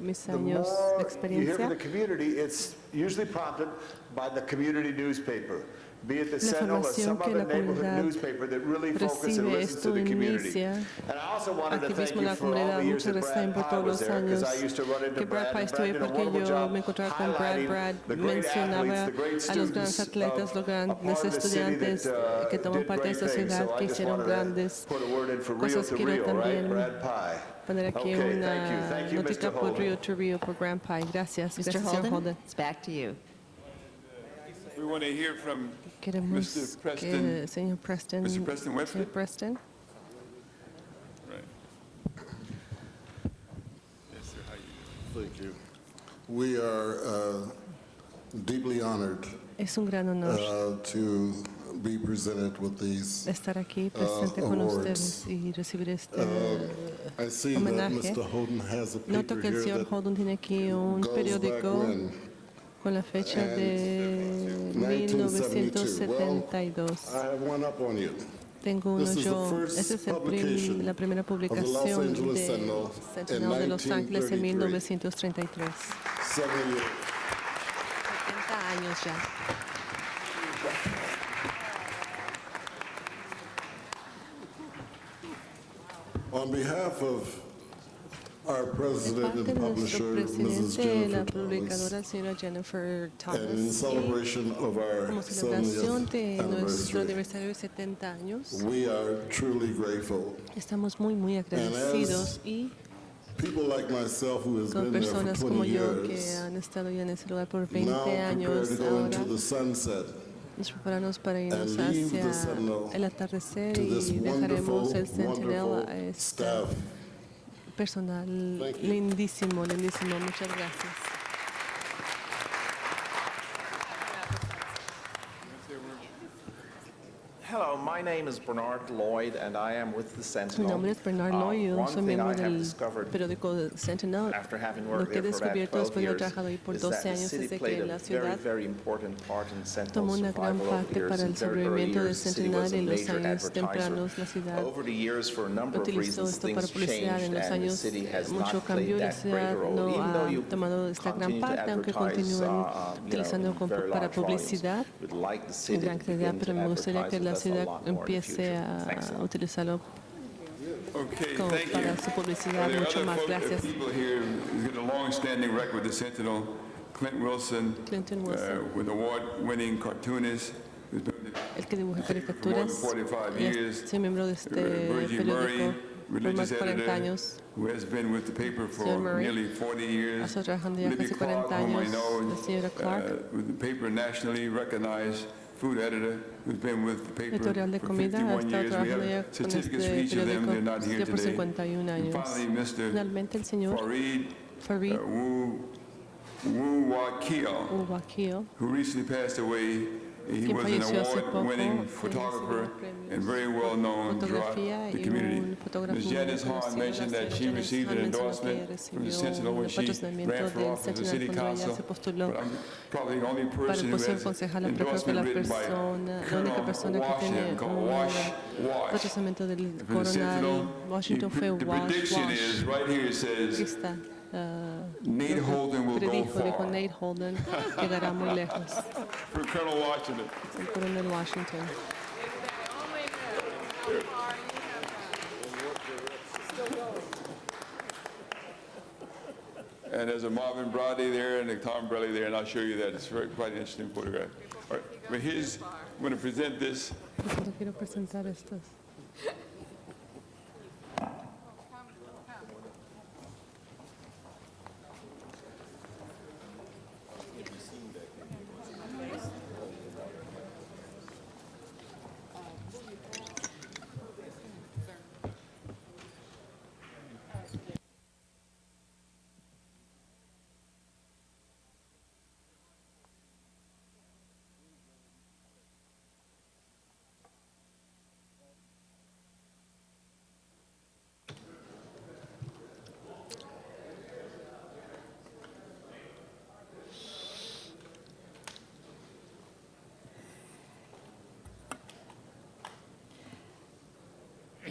mis the años de more you hear from experiencia, the community, it's usually prompted by the community newspaper. be it the la Sentinel or some información que other la neighborhood comunidad newspaper that really focuses and recibe. listens Esto to the community. inicia And I also wanted to thank activismo en you la for all comunidad. the years Muchas that gracias también Brad por Pye todos was los there, because I años used to run into que Brad Brad, Pye and Brad estuve, did a porque wonderful yo job me encontraba con Brad. highlighting Brad the great mencionaba athletes, the great a los grandes students atletas, los of a grandes part of the city estudiantes that que toman did parte de great esta things. ciudad, So I que just hicieron wanted to grandes put a word in for Rio cosas. to Quiero Rio, right? también Brad Pye. poner aquí Okay, una thank you. Thank you, notita Mr. por Holden. Rio to Rio por Grand Pie. Gracias. Mr. Gracias, señor Holden, Holden. it's back to you. We want to hear from Queremos Mr. que Preston. señor Preston, Mr. Preston Webster? señor Preston. Right. Yes, sir. How you doing? Thank you. We are deeply honored Es un gran honor to be presented with these estar aquí presente con ustedes awards. y recibir este I see that homenaje. Mr. Holden has a Noto paper que el here señor that Holden tiene aquí un goes back periódico when, con la fecha de 1972. Well, 1972. I have one up on you. Tengo uno This is yo. the first Esta es publication la primera of the Los publicación Angeles de Sentinel Sentinel de in Los Ángeles en 1933. 1933. 70 years. 70 años ya. On behalf of our De president parte and de publisher, nuestro Mrs. presidente, la Jennifer Thomas, publicadora señora Jennifer and in Thomas, y celebration of our como celebración 70th de nuestro anniversary, aniversario de 70 años, we are truly grateful. estamos muy agradecidos y People like myself who has con been there for personas como 20 yo que years, han estado ya en ese lugar por now 20 prepare años, to go ahora into the sunset nos preparamos para irnos and leave the hacia Sentinel el atardecer to this y dejaremos wonderful, el Sentinel wonderful a este staff. personal Thank you. lindísimo. Muchas gracias. Hello, my name is Bernard Lloyd, and I am with the Mi Sentinel. nombre es Bernard Lloyd, yo One soy thing miembro I have del discovered periódico Sentinel. after having Lo worked que he there for about descubierto 12 después de haber years trabajado ahí por is 12 that the años city es de played que a la very, ciudad very important part in tomó Sentinel's una gran survival over the parte years. para In el very early sobrevivimiento de years, the city was Sentinel a y en los major años advertiser. tempranos la ciudad Over the years, for a number of utilizó reasons, esto para things publicidad. En changed, los and the años city has mucho not played cambió y la that great a ciudad role. no Even though ha you tomado esta gran continue to parte, aunque advertise, continúan utilizando very para large volumes, publicidad we'd like the en city gran to cantidad, begin pero to me gustaría advertise que la with us a ciudad lot more in the empiece future. a Thanks a lot. utilizarlo Okay, como thank para you. su publicidad Are there mucho other más. Gracias. people here who's got a long-standing record with the Sentinel? Clint Wilson, Clinton Wilson. with award-winning cartoonist, who's been El que dibuja for more than caricaturas 45 y years. es miembro de este Virgin periódico Murray, por más religious de 40 editor, años. who has been with the paper for Señor Murray nearly 40 ha years. estado trabajando ya Libby casi Clark, 40 whom I años. know, La señora Clark, with the paper nationally recognized food editor, who's been with the paper editorial de for comida, ha 51 estado years. We trabajando have ya con certificates este for each of them. periódico They're not here ya por today. 51 And años. finally, Mr. Finalmente, el señor Fareed Wu Wakil, Wakio, who recently passed away. He quien was an falleció hace poco, award-winning photographer and very well known throughout fotografía the y community. un fotógrafo Ms. muy Janice Hahn conocido. mentioned La that she señora received an Janice Hahn mencionó que ella endorsement from the recibió Sentinel when un she patrocinamiento ran for del office as a Sentinel city cuando ella council. se postuló But I'm probably the only para person el who puesto de has concejala, pero creo que la endorsement written by única persona que tiene Colonel called un Wash. patrocinamiento del For the coronel Sentinel, Washington fue the Wash. prediction is, right here it says, Aquí está. Nate Holden will go Dijo far. Nate Holden llegará muy lejos. For Colonel Washington. El coronel Washington. And there's a Marvin Brady there and a Tom Brelly there, and I'll show you that. It's quite an interesting photograph. All right, but here's, I'm going to present this. Cuando quiero presentar estos.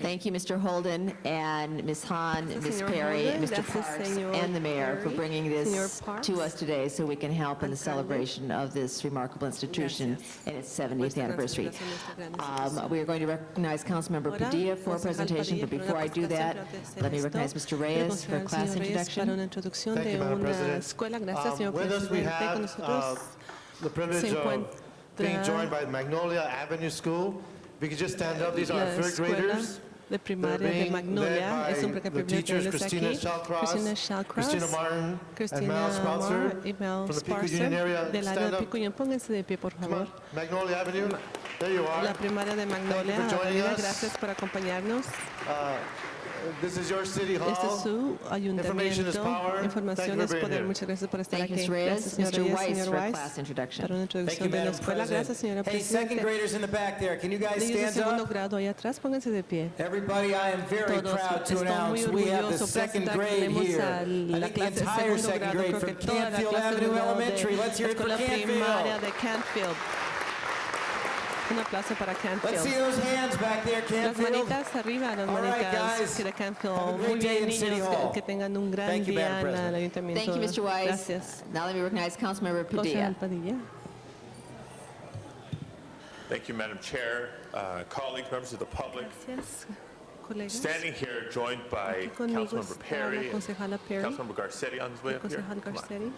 Thank you, Mr. Holden and Ms. Hahn, Ms. Señor Perry, Holden. Mr. Gracias, Parks, señor and the mayor for Perry, bringing señor this Parks, to us today so we can help in the alcalde. celebration of this remarkable institution and its 70th Nuestra gran anniversary. celebración, nuestra gran institución. We are going to recognize Councilmember Ahora, Padilla for a concejal presentation, but Padilla, before I para do una that, presentación let me de recognize esto. Mr. Quiero Reyes for a concejal class señor Reyes introduction. para una introducción Thank de you, Madam una President. escuela. Gracias, señor With us, we presidente. Con have nosotros the privilege se of being joined encuentra by Magnolia Avenue School. If you could just stand up, these are la our third escuela graders. de They're primaria de being Magnolia. led Es un by the privilegio teachers tenerlos Christina aquí. Christina Shallcross, Shallcross, Christina Martin, and Cristina Mel Sparser Marr y Mel from the Pico Sparser Union area. del área Stand de up. Pico Union. Pónganse de pie, por Come favor. on, Magnolia Avenue. There you are. La primaria de Magnolia. Thank you for joining Avenida, us. gracias por acompañarnos. This is your city hall. Este es su Information is ayuntamiento. power. Información Thank you es for being poder. here. Muchas gracias por estar Thank you, aquí. Ms. Reyes. Gracias, señor Mr. Reyes, Weiss señor for a Weiss, class introduction. para una Thank you, introducción de la Madam escuela. Gracias, President. señora Hey, second presidenta. graders in the back there, can you guys Niños de stand segundo up? grado allá atrás, pónganse de pie. Everybody, I am very Todos proud to están muy announce we have the orgullosos second presentar que grade tenemos here. a I la think the clase de entire segundo second grado, grade creo from que toda la Canfield clase de Avenue grado Elementary. de Let's hear it for escuela primaria Canfield. de Canfield. Un aplauso para Let's see Canfield. those hands back there, Las Canfield. manitas arriba, las All right, manitas guys. de Canfield. Have a great Muy day bien, in City niños, Hall. que tengan un gran Thank you, día Madam en el President. ayuntamiento. Thank you, Mr. Weiss. Gracias. Now let me recognize Councilmember Concejal Padilla. Padilla. Thank you, Madam Chair, colleagues, members of the public. Gracias, colegas. Standing here, joined by Aquí conmigo Councilmember está Perry la and concejala Perry, Councilmember Garcetti on his way el up here. concejal Come on. Garcetti.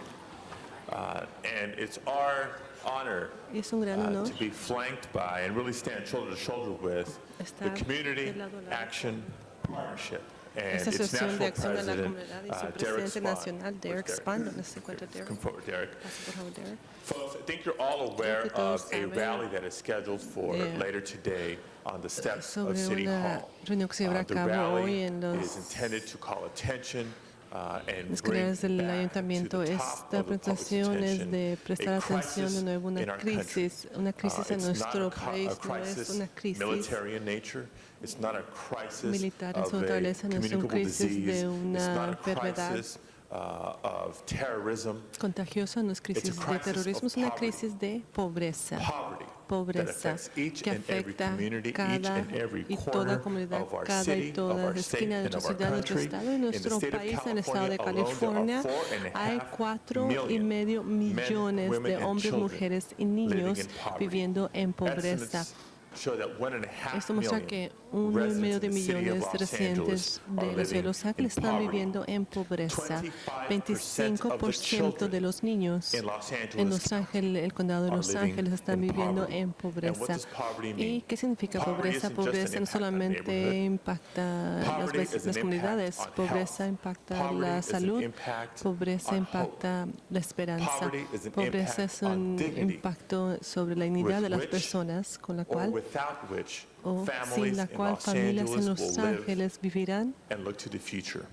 And it's our honor Y es un gran honor to be flanked by and really stand shoulder to shoulder with the estar Community de lado a lado. Action Partnership and Esta its asociación de national acción a la president, comunidad y su Derek presidente Spahn. nacional, Derek Where's Spahn. ¿Dónde se encuentra Derek? Come forward, Derek. Pase, por favor, Derek. Folks, I think you're all aware que todos of a saben rally that is scheduled for de- later today on the steps of sobre City una Hall. reunión que se llevará a The cabo hoy rally en is los intended to call attention and las bring escaleras del back ayuntamiento. to the top Esta of the public's presentación es attention de prestar a atención de crisis nuevo a in our una crisis en It's not nuestro a país. No es crisis una crisis military in nature. It's not a crisis militar en of su a naturaleza, no es una communicable crisis disease. de It's una not a enfermedad crisis of terrorism. contagiosa, no es crisis It's a de crisis terrorismo, of es una poverty. crisis de pobreza. Poverty that Pobreza affects each que and every afecta community, each cada and every y toda corner comunidad, of our cada city, y of toda our state, esquina de and nuestra of our ciudad, de nuestro country. estado y In the nuestro state of país, en el estado de California alone, California. there are Hay 4,5 millones women, de and hombres, children mujeres y living niños in poverty. viviendo en pobreza. Estimates show that 1.5 Esto muestra million que 1,5 de residents in the city of millones de Los residentes Angeles de are la ciudad de living Los in Ángeles están poverty. viviendo en pobreza. 25% of the 25% de los niños in Los en Angeles Los Ángeles, el condado de are Los living Ángeles, están in viviendo poverty. en And what pobreza. does poverty ¿Y mean? qué significa Poverty pobreza? isn't just an Pobreza no impact on solamente neighborhood. impacta Poverty is las an comunidades, impact on pobreza health. impacta Poverty la is an salud, impact pobreza on impacta la esperanza, Poverty is an pobreza impact es on un dignity, impacto sobre la dignidad de las which personas, con la or cual without which o families sin la in cual Los familias en Angeles Los will live Ángeles vivirán and look to the future.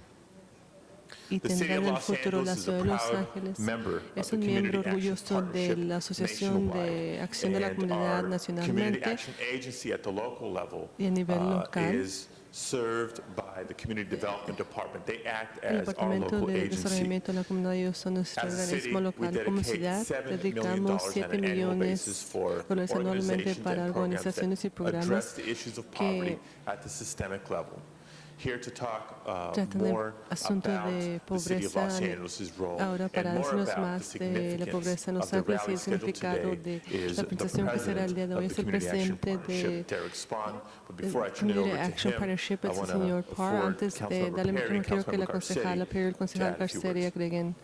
y The city of tendrán el Los futuro. La Angeles is a ciudad de Los proud Ángeles member es of the un miembro Community orgulloso Action de la Partnership Asociación de nationwide. Acción de la And Comunidad our Community nacionalmente Action Agency at the local level y a nivel local. is served by the Community Development Department. They act El as our Departamento local de agency. Desarrollamiento de la Comunidad de ellos son nuestro As a city, organismo we local. Como dedicate ciudad, $7 million dedicamos on 7 an annual millones basis for dólares anualmente organizations para and programs organizaciones y that address programas the issues of que poverty at the systemic level. Here to talk tratan el more asunto about de the city of pobreza Los Angeles' role ahora para and more decirnos about the más de la significance pobreza en of Los the Ángeles y rally el scheduled significado today de is la the presentación que será el día de hoy. president Es of el the Community Action presidente de Partnership, Derek Spahn. But before I turn it Community over to Action him, Partnership, I es el want señor to Parr. afford Antes de Councilmember darle el Perry micrófono, and quiero que la Councilmember concejala Garcetti Perry y el to concejal add a few Garcetti words. agreguen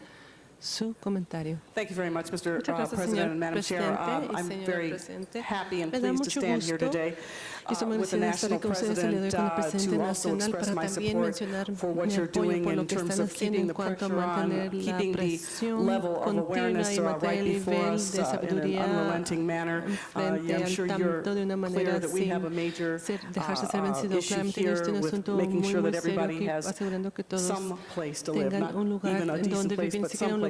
su comentario. Thank you very much, Mr. Muchas gracias, President señor and Madam Chair. Presidente y I'm señora very Presidente. happy and Me da pleased to mucho stand here gusto today y estoy muy with the agradecida de estar national aquí con ustedes el día de hoy con el president presidente to also nacional express para my también support mencionar for what mi you're apoyo doing por lo in que terms están of haciendo keeping en the cuanto a pressure on, mantener la keeping the presión level of continua awareness y mantener right el before nivel us de in an sabiduría unrelenting manner. frente I'm al sure you're tanto de una manera clear that we sin have a major dejarse ser vencido. issue Claramente here ellos tienen un with asunto making muy, sure muy that serio everybody aquí, has asegurando que todos some place to live, tengan not un lugar even a en decent donde place, vivir, ni but siquiera some un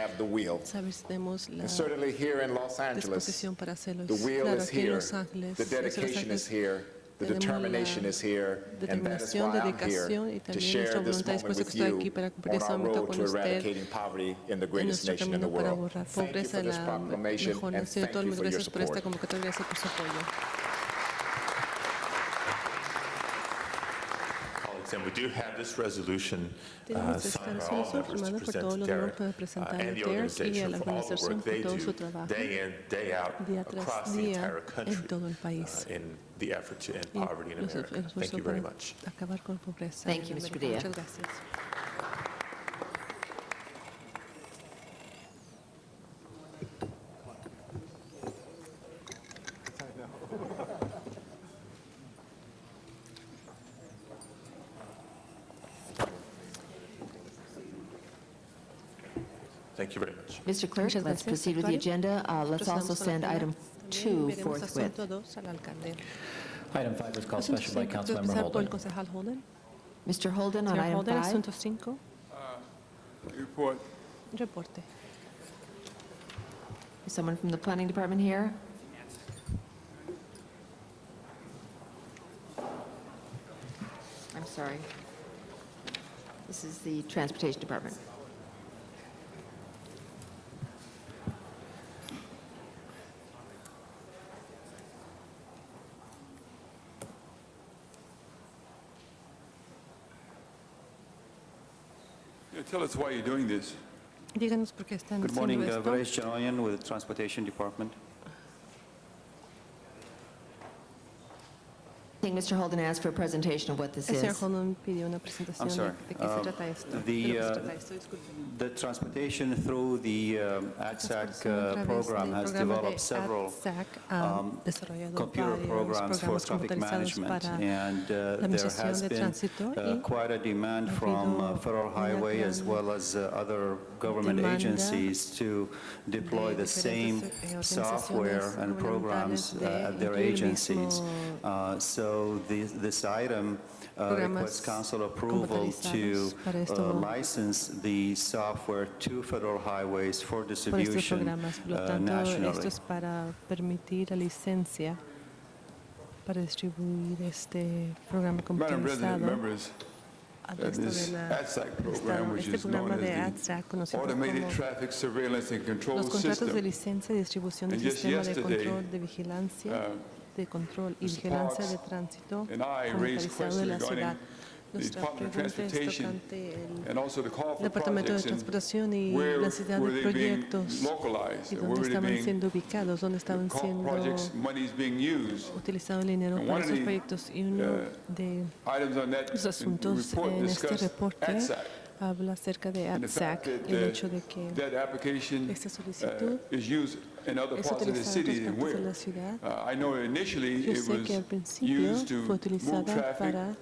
have the will. saber si tenemos la And certainly here in Los Angeles, disposición para hacerlo. the will Claro, is aquí en here, Los Ángeles, the dedication is here, the tenemos la determination is here, and that is determinación, why I'm here dedicación y to también share nuestra this voluntad moment dispuesta que with estoy aquí you para cumplir on ese our momento road con to usted eradicating poverty in the en greatest nuestro nation in the camino para world. borrar Thank you pobreza for en this la proclamation mejor and nación de thank todo el you mundo. for your Gracias por esta support. convocatoria, gracias por su apoyo. And we do have this resolution Tenemos esta signed by all resolución members to firmada por present todos to los Derek miembros representar and a the Derek y a organization la for all the organización work por they todo su do trabajo day in, day out día tras across the día entire country en todo el país. in the effort to end Y poverty in los America. Thank esfuerzos you very para much. acabar con la pobreza. Thank you, en Mr. América. Padilla. Muchas gracias. Thank you very much. Mr. Clerk, Muchas let's gracias, proceed with the Actuario. agenda. Let's also Procedamos con la send agenda. item También 2 enviaremos forthwith. asunto 2 al alcalde. Item 5 is called Asunto special by 5 Councilmember empezar por el Holden. concejal Holden. Mr. Holden, on Señor item Holden, 5. asunto 5. Report. Reporte. Is someone from the planning department here? I'm sorry. This is the transportation department. Yeah, tell us why you're doing this. Díganos por qué están Good haciendo morning, esto. Varesh Janoyan with the Transportation Department. I think Mr. Holden asked for a presentation of what this El señor is. Holden pidió una presentación I'm de, sorry. de qué se trata esto. De lo The, que se trata esto, disculpe. the transportation through the ATSAC Transportación a través program del has programa de developed several ATSAC, desarrollado computer varios programs for programas traffic computarizados management, para and la there administración has de been tránsito y quite a demand ha from habido Federal una Highway as gran well as other government demanda agencies to deploy de the same diferentes software organizaciones and programs gubernamentales de at their incluir el agencies. mismo So this item requests council approval to computarizados para esto. license the software to Federal Highways for Por estos distribution programas. Por lo tanto, nationally. esto es para permitir la licencia para distribuir este programa Madam President, computarizado members, al that resto this de la ATSAC Estado. program, which Este is known programa de as ATSAC, the conocido Automated como Traffic Surveillance and Control los contratos de System, licencia y distribución del And just sistema de yesterday, control de vigilancia, de control y Mr. vigilancia de Parks tránsito and I raised computarizado de la questions ciudad. regarding the Nuestra Department of pregunta es Transportation tocante el and also the call for Departamento de projects and Transportación y where la necesidad were de they being proyectos localized, y and dónde where were they estaban being siendo ubicados, dónde estaban siendo projects monies being used. utilizado el dinero And para one of esos the, proyectos. Y uno de Items on that los asuntos report en este discussed reporte ATSAC. habla acerca de And the fact ATSAC, that el hecho de que that application esta solicitud is used in other es parts of the utilizada en city. otras and partes de where. la ciudad. I know initially Yo it sé que al was principio used to fue move utilizada traffic para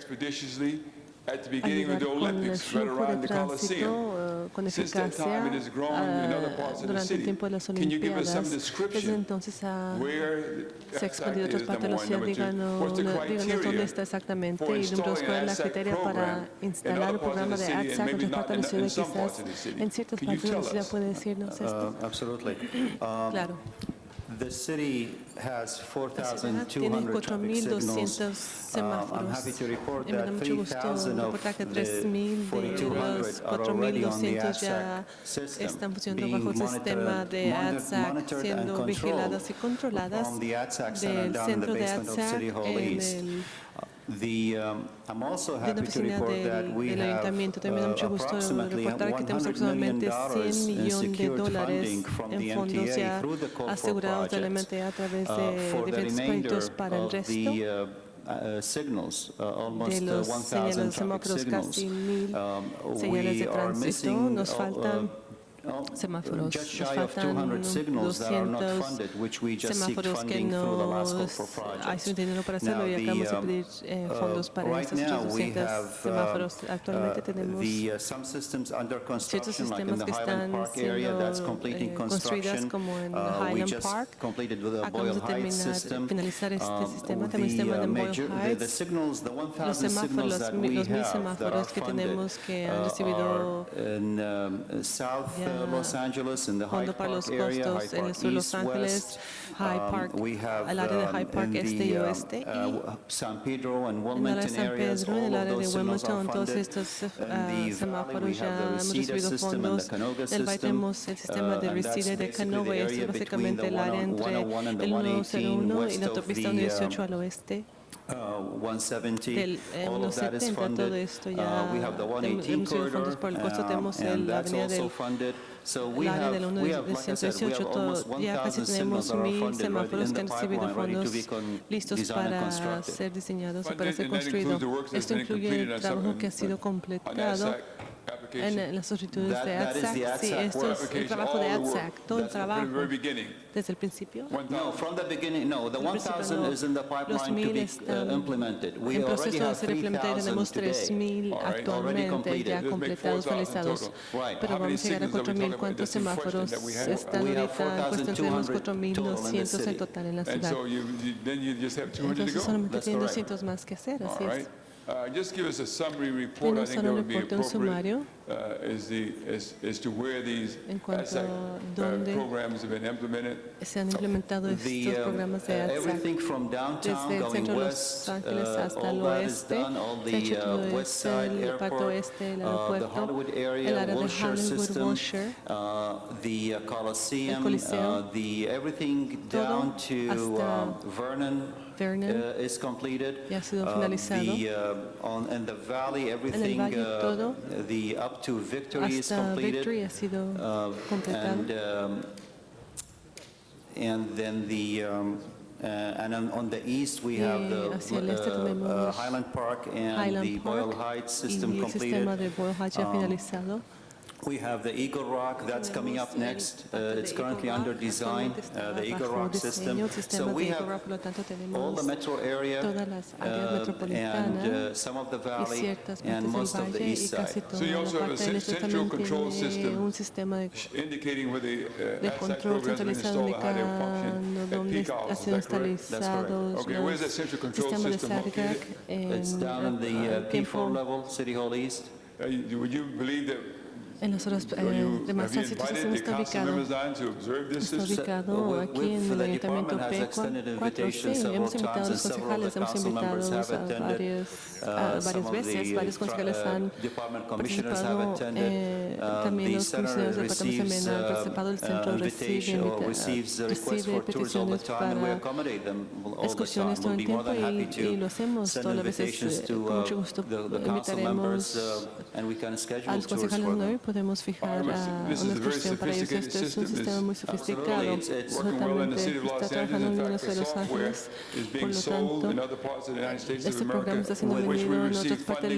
expeditiously at the beginning of ayudar the con el Olympics right flujo around de the Coliseum. tránsito con Since that eficacia time, it has grown in other parts of the durante el city. tiempo de las Can you give us some Olimpiadas. Desde description entonces where se ha expandido a otras partes de la ciudad. Díganos dónde está exactamente y número dos, cuál es la criteria para instalar el programa de ATSAC en otras partes de la ciudad, quizás en ciertas partes de la ciudad. ¿Puede decirnos esto? Absolutely. Claro. The city has La ciudad tiene 4,200 traffic signals. 4.200 semáforos. I'm happy to report Y me da that mucho gusto 3,000 of reportar que the 3.000 de 4,200 los are already on the 4.200 ya ATSAC system, están funcionando being bajo el sistema de ATSAC, monitored siendo and vigiladas y controladas from the ATSAC center del down in the centro de basement of ATSAC City Hall en East. el I'm also de la happy to oficina report that we del have ayuntamiento. También me da mucho gusto approximately reportar que tenemos $100 million aproximadamente 100 in millones de secured dólares funding from en the fondos MTA ya through the Call for asegurados de la Projects. MTA a través For de the diferentes remainder proyectos para el of resto the signals, almost de los 1,000 señales de traffic semáforos, signals. casi 1,000 señales de We are tránsito. missing Nos faltan semáforos, just nos shy of faltan 200 signals that are not 200 funded, which we just seek semáforos que funding through the last Call no for hay Projects. suficiente dinero para hacerlo y acabamos de pedir fondos para Right estos now, we 200 have semáforos. Actualmente tenemos some systems under ciertos construction, like in sistemas the que Highland están Park area, that's siendo completing construidas construction. como en We Highland just Park. completed with the Acabamos Boyle de Heights system. finalizar este sistema, también el sistema de Boyle The Heights. signals, the Los 1,000 semáforos, signals that los we 1,000 have that are semáforos que funded tenemos que han recibido are in South ya Los Angeles, in the fondo Hyde para los Park area, costos Hyde en el Park sur de Los East, Ángeles, West. Hyde Park, We have al área de Hyde Park in este y the oeste, y San Pedro and en el área de Wilmington San areas, Pedro, en el all of área de those signals are Wilmington, todos funded. estos In the valley, we semáforos ya have the hemos Reseda recibido system and fondos. the Canoga En el valle system, tenemos el sistema de and that's Reseda y de basically Canova, the y esto area es between básicamente the el área entre 101 and the el 118 101 y west la of autopista the 118 al oeste 170, del all of that is 170, funded. todo esto ya We have the 118 hemos recibido corridor, fondos por el costo, tenemos and la that's avenida also del funded. So we la área have, del 1 we de have, like I said, we have 118, almost ya casi 1,000 tenemos signals that are 1,000 funded, ready semáforos in que the han recibido pipeline, ready fondos to be listos designed and para constructed. ser diseñados y But para ser and that includes construidos. the works that's Esto been incluye completed el on trabajo some- que ha sido on the completado ASAC application. en las solicitudes That- de that is the ATSAC. Sí, ATSAC esto work. es el Application, trabajo de all the work. ATSAC, todo el That's from trabajo the very beginning. desde el principio. No, from the beginning, no. The Al principio 1,000 no. is in the Los pipeline to 1,000 be están implemented. We en already proceso de have ser implementados. 3,000 Tenemos today. 3,000 All right, already actualmente completed. ya There's completados, 4,000 finalizados. total. Right. Pero How many vamos a llegar a signals are we 4,000. talking about? ¿Cuántos That's the question semáforos that we have. están We have ahorita en cuestión? Tenemos 4,200 total in the 4,200 en city. total en la And ciudad. so then you just have 200 to Entonces go? solamente That's tienen correct. 200 más que hacer, All así right. es. Just give us a summary report. I Denos think solo that un would be reporte, un sumario as to where these en cuanto ASAC a dónde programs have been implemented. se han implementado estos programas de ATSAC. Everything from downtown Desde el going centro de west, Los Ángeles hasta el all that is oeste, done, all se ha hecho the todo west esto, side el parte airport, oeste, el the aeropuerto, Hollywood el area, área de Wilshire Hollywood, system, Wilshire, the el Coliseum, Coliseo, everything down to hasta Vernon Vernon is completed. ya ha sido finalizado. In the valley, everything, valle todo, the up to Victory is hasta completed. Victory ha sido completado. And then and on the east we have hacia el este the tenemos Highland Park and Highland the Park Boyle Heights y system el completed. sistema de Boyle Heights ya finalizado. We have the Eagle Rock that's coming up next. It's currently under design, the Eagle Rock system. So we have all the metro area and some of the valley and most of the east side. So you also have a central control system indicating where the ASAC program has been installed and how they function at peak hours. Is that correct? That's correct. Okay, where's that central control system located? It's down in the P4 level, City Hall East. Would you believe that En las horas have you demás invited situación the está council ubicado. members down to observe this Está system? ubicado aquí en el Ayuntamiento P4. Sí, hemos invitado a los concejales, hemos invitado varias veces, varios concejales han participado, también los comisionados de departamentos también han participado, el centro recibe peticiones para excursiones todo el tiempo y lo hacemos todas las veces, con mucho gusto invitaremos a los concejales nuevos y podemos fijar una excursión para ellos. Este es un sistema muy sofisticado, totalmente está trabajando en Los Ángeles, por lo tanto, este programa está siendo vendido en otras partes de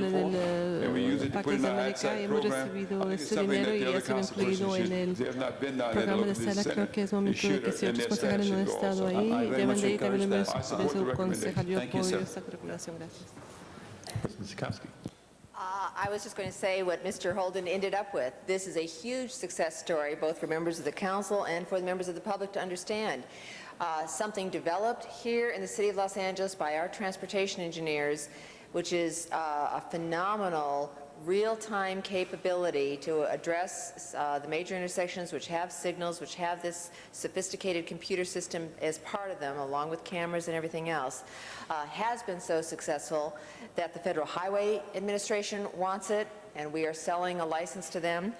América y hemos recibido este dinero y ha sido incluido en el programa de Stella. Creo que es momento de que si otros concejales no han estado ahí, deben de ir también de su concejal. Yo apoyo esta regulación. Gracias. Ms. Sikowski. I was just going to say what Mr. Holden ended up with. This is a huge success story, both for members of the council and for the members of the public to understand. Something developed here in the city of Los Angeles by our transportation engineers, which is a phenomenal real-time capability to address the major intersections which have signals, which have this sophisticated computer system as part of them, along with cameras and everything else, has been so successful that the Federal Highway Administration wants it, and we are selling a license to them.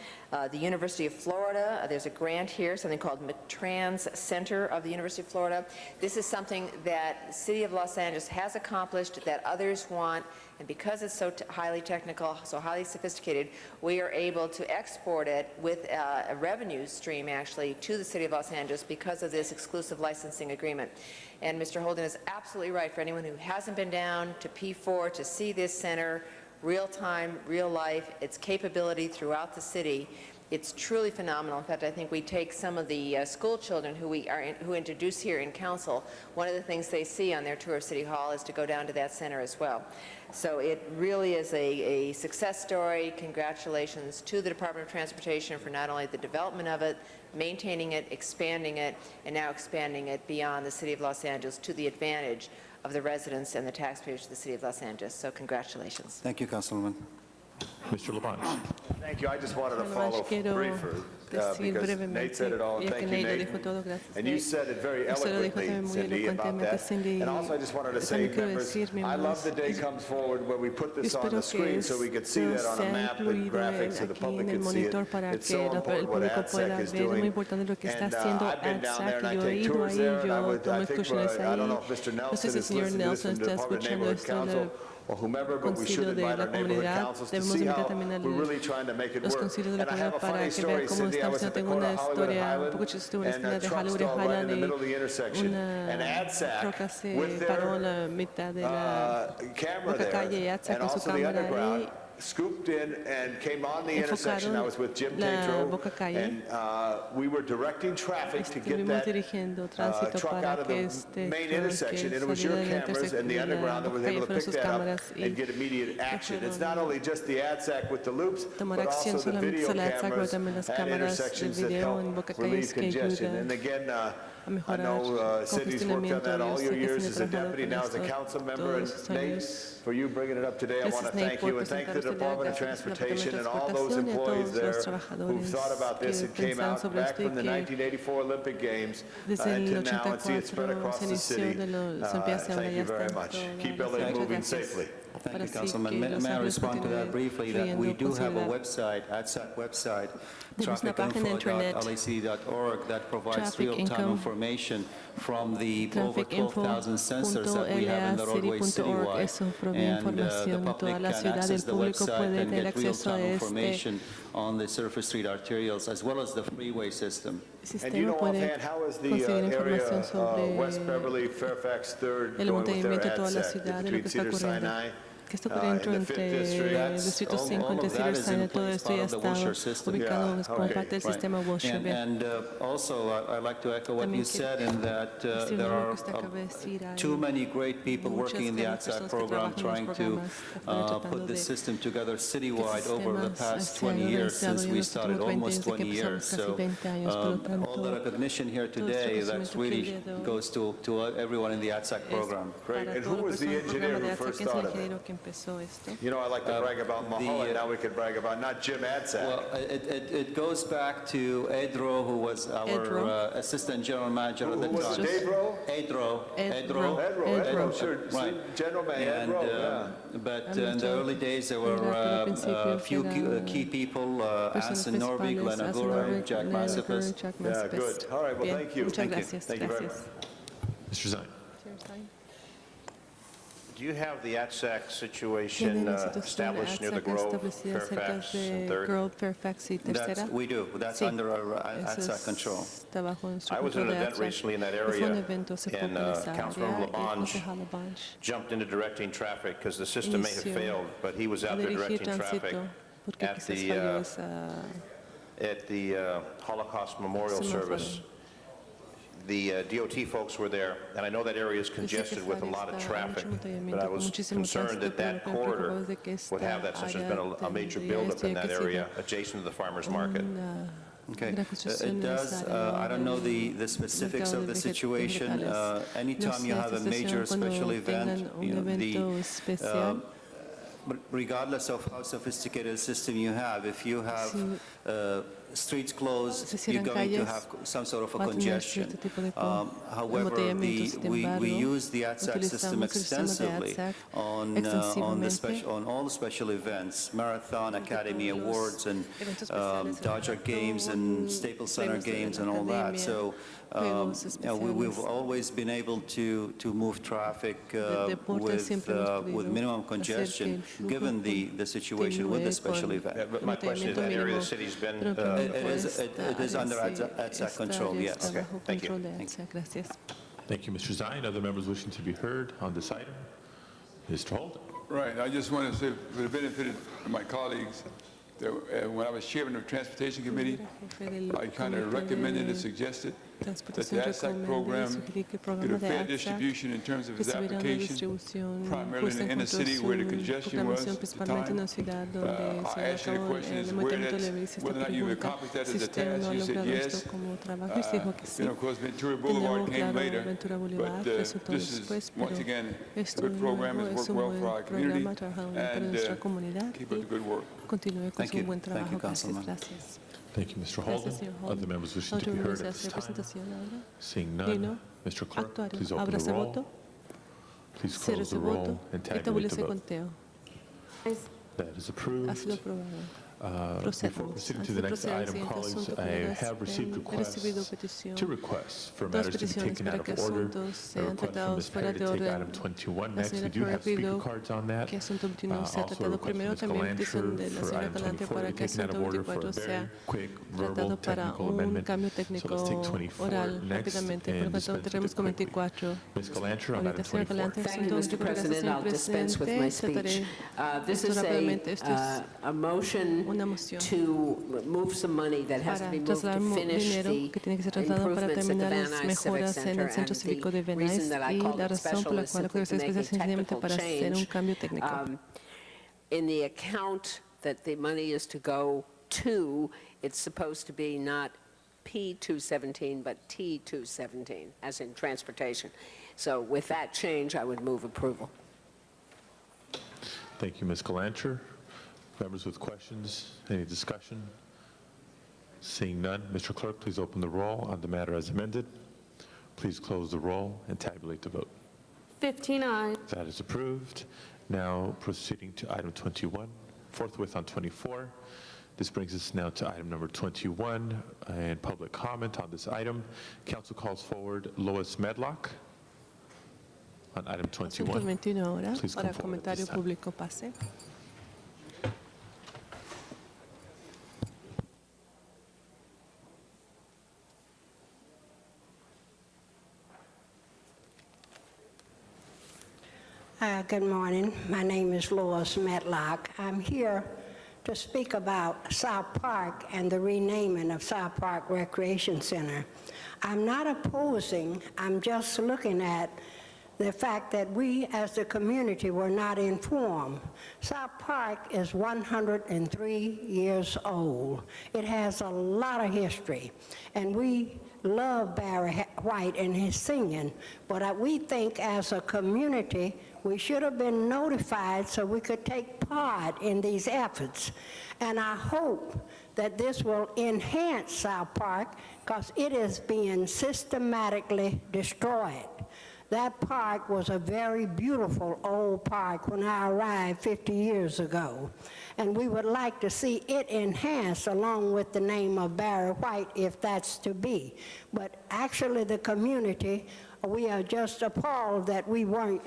The University of Florida, there's a grant here, something called Trans Center of the University of Florida. This is something that the City of Los Angeles has accomplished that others want, and because it's so highly technical, so highly sophisticated, we are able to export it with a revenue stream, actually, to the City of Los Angeles because of this exclusive licensing agreement. And Mr. Holden is absolutely right. For anyone who hasn't been down to P4 to see this center, real time, real life, its capability throughout the city, it's truly phenomenal. In fact, I think we take some of the school children who introduce here in council, one of the things they see on their tour of City Hall is to go down to that center as well. So it really is a success story. Congratulations to the Department of Transportation for not only the development of it, maintaining it, expanding it, and now expanding it beyond the City of Los Angeles to the advantage of the residents and the taxpayers of the City of Los Angeles. So congratulations. Thank you, Councilwoman. Mr. Labange. Thank you. I just wanted to follow briefly decir because Nate brevemente, said it all. ya que Thank you, Nate lo Nate. dijo todo, gracias. And you said it very Usted lo dijo eloquently, también muy Cindy, about elocuentemente, that. Cindy. And also, I just wanted to say, También quiero members, decir, I love the day miembros, comes forward when we put this on espero the que screen so we could see that on a sea map and incluido graphics so the aquí public en el could see it. monitor para It's que so el important what público pueda ADSEC is ver. Es muy doing. importante lo que está And haciendo I've been down there and I ADSEC. Yo he take ido tours ahí, there, and I yo would, tomo I think, excursiones I don't ahí. know if Mr. No sé Nelson si el is señor listening to this Nelson from the está Department of escuchando Neighborhood esto Council del or whomever, but we should concilio de invite la our neighborhood comunidad. councils to Debemos see invitar how también a we're really trying to make it los work. concilios de la And I have comunidad a para funny que story, vean cómo Cindy. I está was at funcionando. the Tengo corner una of Hollywood and historia un Highland, poco chistosa, una and esquina a de truck Hollywood y stalled right in the Highland middle of the y intersection. And una ADSEC, troca se with paró en their la mitad de la camera boca calle y there, ADSEC and con su also the cámara underground, ahí scooped in and came on the intersection. I was with Jim la Tatro, boca calle. and we were directing traffic to get Estuvimos that dirigiendo tránsito truck out para of que the main truck intersection, and it was your saliera de la cameras and the de la underground that boca was calle, able to fueron pick sus that up cámaras y and get immediate action. It's not only just the ADSEC with the loops, tomar but acción also the solamente video se la ADSEC, pero cameras también las at cámaras de intersections that video en help boca relieve calles que congestion. ayudan And again, a I mejorar know Cindy's worked on that congestionamiento. all Yo your sé que years Cindy as a ha trabajado deputy, con now as a esto council member. todos And estos Nate, años. for you bringing it up today, I want to Gracias, Nate, thank por you and thank the presentar este Department of día. Gracias al Transportation and Departamento de all those Transportación y a employees todos there los who've trabajadores thought about this que and came pensaron out sobre back esto y from the que 1984 Olympic Games desde el to now and see it 84 spread across se the city. inició de los Olimpiadas y ahora Thank ya you very están much. todas Keep las LA muchas moving gracias. safely. Thank Para you, así Councilman. que May Los I Ángeles respond to that continúe briefly? That we fluyendo do con have a seguridad. website, ADSEC website, Tenemos una página de internet, trafficinfo.lac.org, that provides Traffic real-time Info. information from the over 12,000 sensors that we have in the roadways Trafficinfo.lacity.org. citywide. Eso provee And the información en public toda la can ciudad. El access the público website puede and tener get acceso a real-time este information on the surface street arterials as well as the freeway system. And do you know sistema. Puede offhand, how is the conseguir información area sobre West Beverly, Fairfax, 3rd el going with their mantenimiento de toda la ADSEC ciudad, de lo between que está Cedar ocurriendo. Sinai? Que está in ocurriendo the 5th entre district? el Distrito 5 y Cedar Sinai, todo esto ya está ubicado como parte del sistema Wilshire. And also, I'd like to echo what you said in that there are too many great people working in the ADSEC program trying to put this system together citywide over the past 20 years since we started, almost 20 years. So all the recognition here today, that really goes to everyone in the ADSEC program. Great. And who was the engineer who first thought of it? You know, I like to brag about Mulholland, now we can brag about not Jim Adsack. Well, it goes back to Edro, who was our assistant general manager at the time. Who was it, Dave Rowe? Edro, sure. right. General Manager, And, yeah. but in the early days, there were a few key people, Anson Norby, Glenn Agura, Jack Massifus. Yeah, good. All right, well, thank you. Muchas gracias. Thank you very much. Mr. Zine. Do you have the ADSEC situation established near the Grove, Fairfax, and 3rd? Fairfax y Tercera. We do. That's under our ADSEC control. I was at an event recently in that area, and Councilmember Labange jumped into directing traffic because the system may have failed, but he was out there directing traffic at the Holocaust Memorial Service. The DOT folks were there, and I know that area is congested with a lot of traffic, but I was concerned that that corridor would have that since there's been a major buildup in that area adjacent to the farmer's market. Okay, it does. I don't know the specifics of the situation. Anytime you have a major special event, you know, regardless of how sophisticated a system you have, if you have streets closed, you're going to have some sort of a congestion. However, we use the ADSEC system extensively on all the special events, Marathon, Academy Awards, and Dodger Games, and Staples Center Games, and all that. So we've always been able to move traffic with minimum congestion, given the situation with the special event. But my question is, that area of the city's been... It is under ADSEC control, yes. Okay, thank you. Thank you, Mr. Zine. Other members wishing to be heard on this item? Mr. Holden. Right. I just want to say, for the benefit of my colleagues, that when I was chairman of the Transportation Committee, I kind of recommended and suggested that the ADSEC program get a fair distribution in terms of its application, primarily in the inner city where the congestion was at the time. I asked you the question is whether or not you accomplished that as a task. You said yes. Then, of course, Ventura Boulevard came later, but this is, once again, a good program. It's worked well for our community, and keep up the good work. Continúe con su buen trabajo. Councilman. Gracias. Thank you, Mr. Gracias, Holden. señor Holden. Other members wishing to ¿Otros be heard miembros at de this time? representación ahora? Seeing Y none, no, Mr. Clerk, actuario. please open Abra the ese roll. voto, Please cierre close ese the roll voto and y tabulate tabule the ese vote. conteo. That is Ha approved. sido aprobado. Before Procedemos. proceeding Antes to de the next proceder al item, siguiente colleagues, asunto, I colegas, have received he recibido requests, petición, two requests for dos matters to be peticiones taken para out que of order. asuntos A sean request from tratados Ms. fuera Perry de to take orden. item 21 La next. We señora do Ferrer have speaker pidió cards on that. que asunto 21 sea Also a tratado request from primero. Ms. También petición Galanter de la for señora item Galante 24 para to que be taken out asunto of order for a 24 very sea quick verbal tratado para technical un amendment. cambio So técnico let's take 24 oral next rápidamente. Por lo and tanto, dispense with tenemos it con quickly. 24. Ms. Galanter on Ahorita, item señora 24. Galante, Thank you, asunto Mr. 24. Gracias, President. señor I'll dispense with my presidente. speech. Trataré This esto is rápidamente. Esto es a motion una moción to move some money that has to para be moved trasladar to finish dinero the que tiene que ser trasladado para improvements at the terminar Van las Nuys Civic mejoras en Center. el Centro And Cívico de the Van reason Nuys that I y called la it razón por la special cual is creo que simply es to make a especial sencillamente technical para hacer un change. cambio técnico. In the account that the money is to go to, it's supposed to be not P217, but T217, as in transportation. So with that change, I would move approval. Thank you, Ms. Galanter. Members with questions, any discussion? Seeing none, Mr. Clerk, please open the roll on the matter as amended. Please close the roll and tabulate the vote. 15 ayes. That is approved. Now proceeding to item 21, forthwith on 24. This brings us now to item number 21 and public comment on this item. Council calls forward Lois Medlock on item Asunto 21. 21 ahora Please come para forward at comentario this time. público. Pase. Good morning. My name is Lois Matlock. I'm here to speak about South Park and the renaming of South Park Recreation Center. I'm not opposing, I'm just looking at the fact that we as the community were not informed. South Park is 103 years old. It has a lot of history, and we love Barry White and his singing, but we think as a community we should have been notified so we could take part in these efforts. And I hope that this will enhance South Park because it is being systematically destroyed. That park was a very beautiful old park when I arrived 50 years ago. And we would like to see it enhanced along with the name of Barry White if that's to be. But actually the community, we are just appalled that we were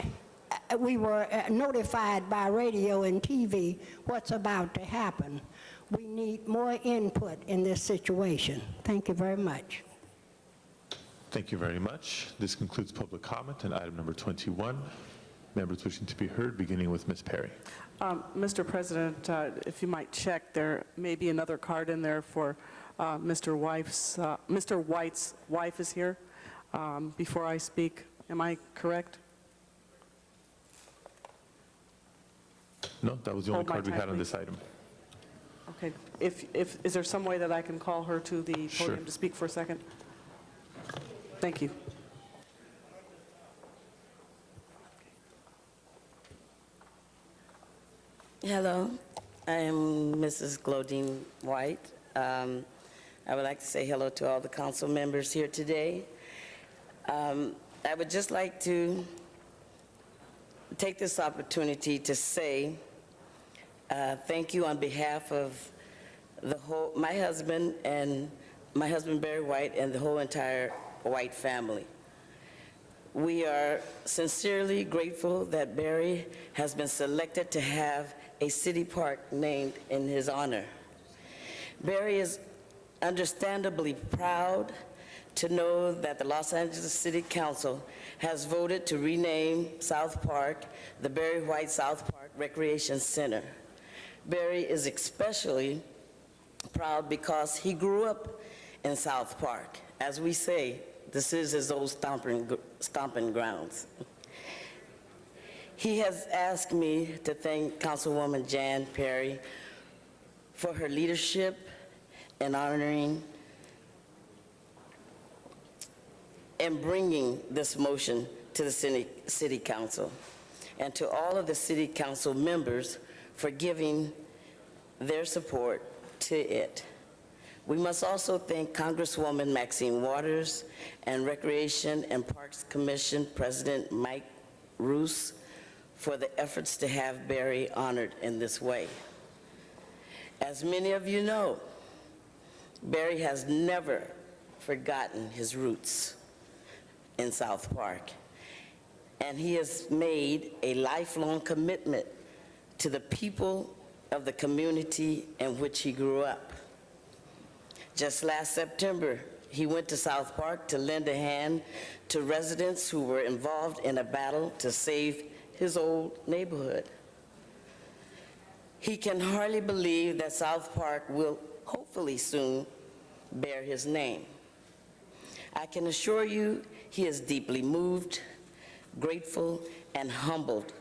notified by radio and TV what's about to happen. We need more input in this situation. Thank you very much. Thank you very much. This concludes public comment on item number 21. Members wishing to be heard, beginning with Ms. Perry. Mr. President, if you might check, there may be another card in there for Mr. White's wife is here. Before I speak, am I correct? No, that was the only Hold my card we time, had on please. this item. Okay. Is there some way that I can call her to the podium Sure. to speak for a second? Thank you. Hello, I am Mrs. Glodine White. I would like to say hello to all the council members here today. I would just like to take this opportunity to say thank you on behalf of my husband Barry White and the whole entire White family. We are sincerely grateful that Barry has been selected to have a city park named in his honor. Barry is understandably proud to know that the Los Angeles City Council has voted to rename South Park the Barry White South Park Recreation Center. Barry is especially proud because he grew up in South Park. As we say, this is his old stomping grounds. He has asked me to thank Councilwoman Jan Perry for her leadership in honoring and bringing this motion to the City Council, and to all of the City Council members for giving their support to it. We must also thank Congresswoman Maxine Waters and Recreation and Parks Commission President Mike Roos for the efforts to have Barry honored in this way. As many of you know, Barry has never forgotten his roots in South Park, and he has made a lifelong commitment to the people of the community in which he grew up. Just last September, he went to South Park to lend a hand to residents who were involved in a battle to save his old neighborhood. He can hardly believe that South Park will hopefully soon bear his name. I can assure you he is deeply moved, grateful, and humbled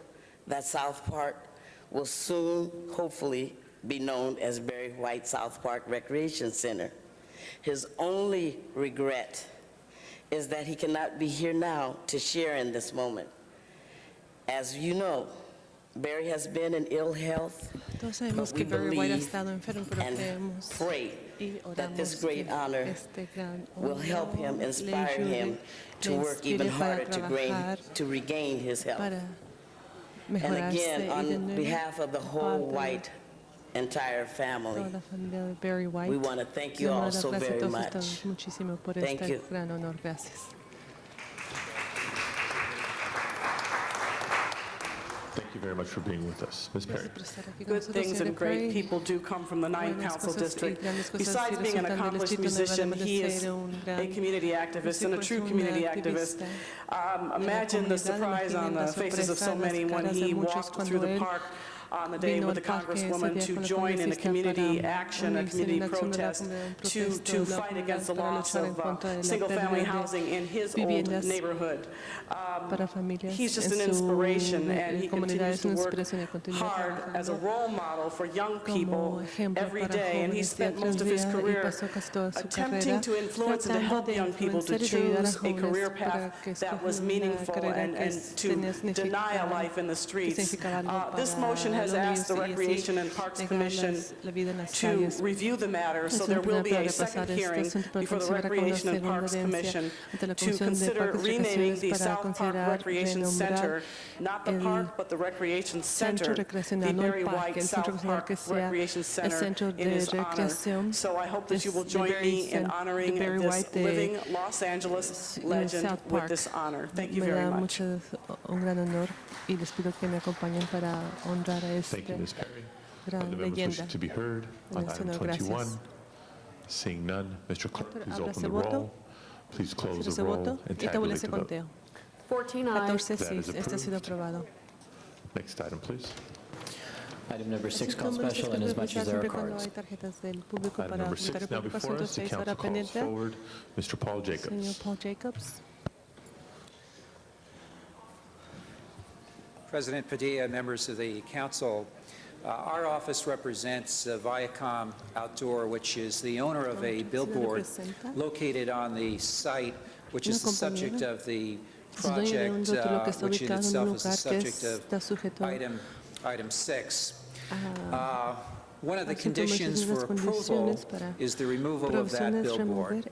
that South Park will soon hopefully be known as Barry White South Park Recreation Center. His only regret is that he cannot be here now to share in this moment. As you know, Barry has been in ill health, Todos sabemos but we que Barry White ha believe estado enfermo, pero and creemos pray y that this oramos great que honor este gran will help him, honor inspire le him ayude, to le work even inspire para harder trabajar to regain his health. para And mejorarse again, y de on nuevo behalf of the whole parte White entire family, toda la familia de Barry White. we want to thank you le all damos so las gracias a very todos much. ustedes muchísimo por Thank este you. gran honor. Gracias. Thank you very much for being with us. Ms. Perry. Good things and great people do come from the 9th Council District. Besides being an accomplished musician, he is a community activist and a true community activist. Imagine the surprise on the faces of so many when he walked through the park on the day with the Congresswoman to join in a community action, a community protest, to fight against the loss of single-family housing in his old neighborhood. He's just an inspiration, and he continues to work hard as a role model for young people every day, and he spent most of his career attempting to influence and to help young people to choose a career path that was meaningful and to deny a life in the streets. This motion has asked the Recreation and Parks Commission to review the matter, so there will be a second hearing before the Recreation and Parks Commission to consider renaming the South Park Recreation Center, not the park, but the Recreation Center, the Barry White South Park Recreation Center in his honor. So I hope that you will join me in honoring this living Los Angeles legend with this honor. Thank you very much. Un gran honor y les pido que me acompañen para honrar a Thank you, este Ms. Perry. gran Other members wishing leyenda. to be heard on item Señor, 21? gracias. Seeing none, Mr. Clerk, please Abra open ese the voto. roll. Please close Cierre the ese roll voto and y tabulate tabule ese the vote. conteo. 14 ayes. 14 That sí, is este ha sido approved. aprobado. Next item, please. Item number 6, call Número special, 6, and as much as there are siempre cuando cards. hay tarjetas del público Item para number votar 6 now por before asunto us. The 6 council ahora calls pendiente. forward Mr. Paul Señor Jacobs. Paul Jacobs. President Padilla, members of the council, our office represents Viacom Outdoor, which is the owner of a billboard located on the site, which is the subject of the project, which in itself is the subject of item 6. One of the conditions for approval is the removal of that billboard.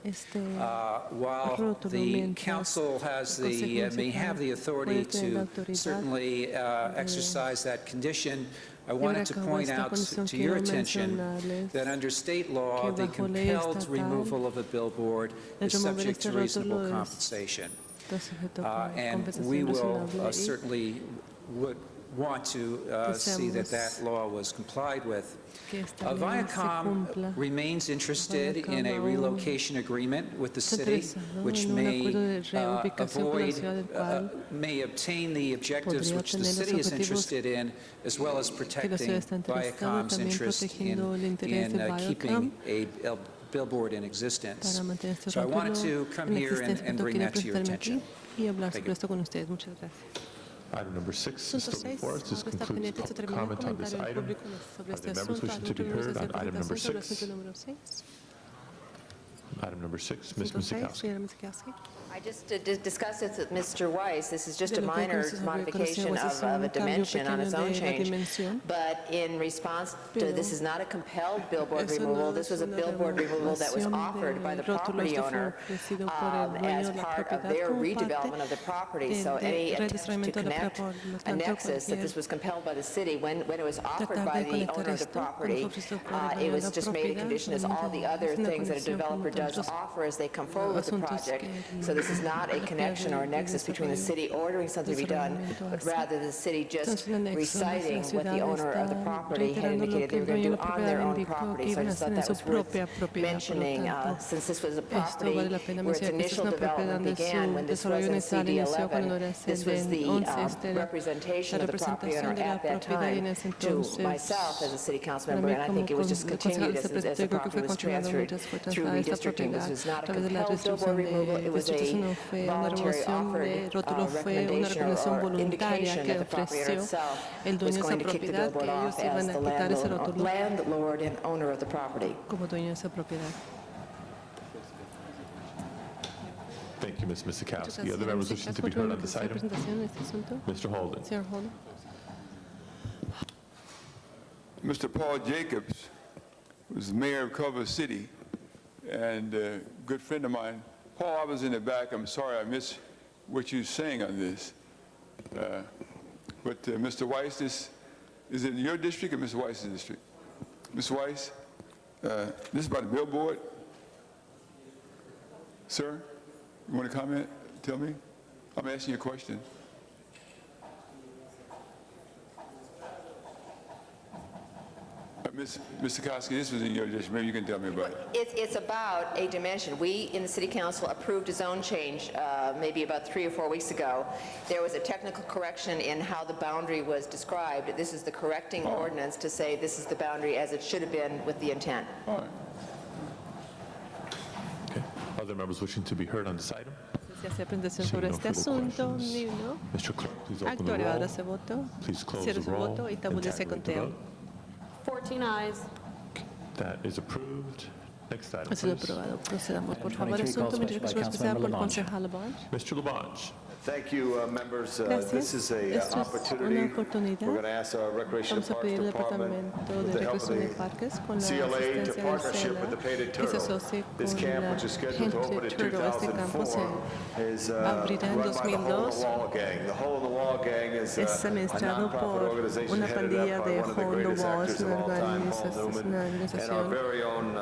While the council has may have the authority to certainly exercise that condition, I wanted to point out to your attention that under state law, the compelled removal of a billboard is subject to reasonable compensation. And we will certainly would want to see that that law was complied with. Viacom remains interested in a relocation agreement with the city, which may may obtain the objectives which the city is interested in, as well as protecting Viacom's interest in keeping a billboard in existence. So I wanted to come here and bring that to your attention. Thank you. Item number 6 is still before us. This concludes public comment on this item. Are there members wishing to be heard on item number 6? Item number 6, Ms. Punto 6, Misikowski. señora Misikowski. I just discussed this with Mr. Weiss. This is just a De lo que minor conocemos modification es of un a cambio dimension on pequeño its own de la change. dimensión. But in response to, Pero this is not a compelled billboard eso no removal. This es was a una billboard removal that was removación offered by the de rótulos property que fue owner ofrecido por el dueño as de la part of propiedad their como redevelopment parte of the property. del So any attempt to redistribuimiento de la connect propiedad. Por lo a tanto, nexus that cualquier this was compelled by the city when it was offered tratar by de the conectar owner of the esto, cuando property, fue ofrecido por el it dueño de was la just made a propiedad, condition as all the other es una things that a condición como developer does tantos offer as they come forward with the asuntos project. que So this is not a connection or a nexus between the city ordering something to be done, but rather the city just reciting what the owner of the property had indicated they were going to do on their own property. So I just thought that was worth mentioning, since this was a property where its initial development began when this was in CD11. This was the representation of the property owner at that time to myself as a city council member, and I think it was just continued as the property was transferred through redistricting. This was not a compelled billboard removal, it was a voluntary offered recommendation or indication that the property owner itself was going to kick the billboard off as the landlord and owner of the property. como dueño de esa propiedad. Thank you, Ms. Muchas Misikowski. gracias, Other members wishing to be heard on this item? presentación en este asunto. Mr. Holden. Señor Holden. Mr. Paul Jacobs was mayor of Culver City and a good friend of mine. Paul, I was in the back. I'm sorry I missed what you were saying on this. But Mr. Weiss, is it in your district or Mr. Weiss's district? Mr. Weiss, this is about a billboard. Sir, you want to comment? Tell me. I'm asking you a question. Ms. Misikowski, this was in your district. Maybe you can tell me about it. It's about a dimension. We, in the City Council, approved a zone change maybe about 3 or 4 weeks ago. There was a technical correction in how the boundary was described. This is the correcting ordinance to say this is the boundary as it should have been with the intent. All right. Okay. Other members wishing to be heard on this item? Se hace presentación Seeing sobre no este further asunto. questions, Ni uno. Mr. Clerk, please open the Actuario roll. ahora se votó. Please close Cierre the su roll voto y and tabulece tabulate the conteo. vote. 14 ayes. That is approved. Next item, Ha sido please. aprobado. Procedamos, por Item favor. 23 Asunto calls 23 by especial por Councilmember concejal Labange. Mr. Labange. Thank you, members. Gracias. This is an Esto es opportunity. una oportunidad. We're going to ask our Recreation and Vamos a Parks pedir al Department, Departamento with de the help of Recreación y the Parques con la CLA, to asistencia del partnership with the SENA Painted que se Turtle. asocie This con camp, la which is scheduled to open in Painted Turtle. Este campo se 2004, is abrirá en run by the Hole in 2002. the Wall Gang. The Hole in the Wall Gang is Es a administrado nonprofit por organization una headed pandilla up by de one of the Hole in the greatest Wall. actors Es of una all time, Paul organización Newman, and our very own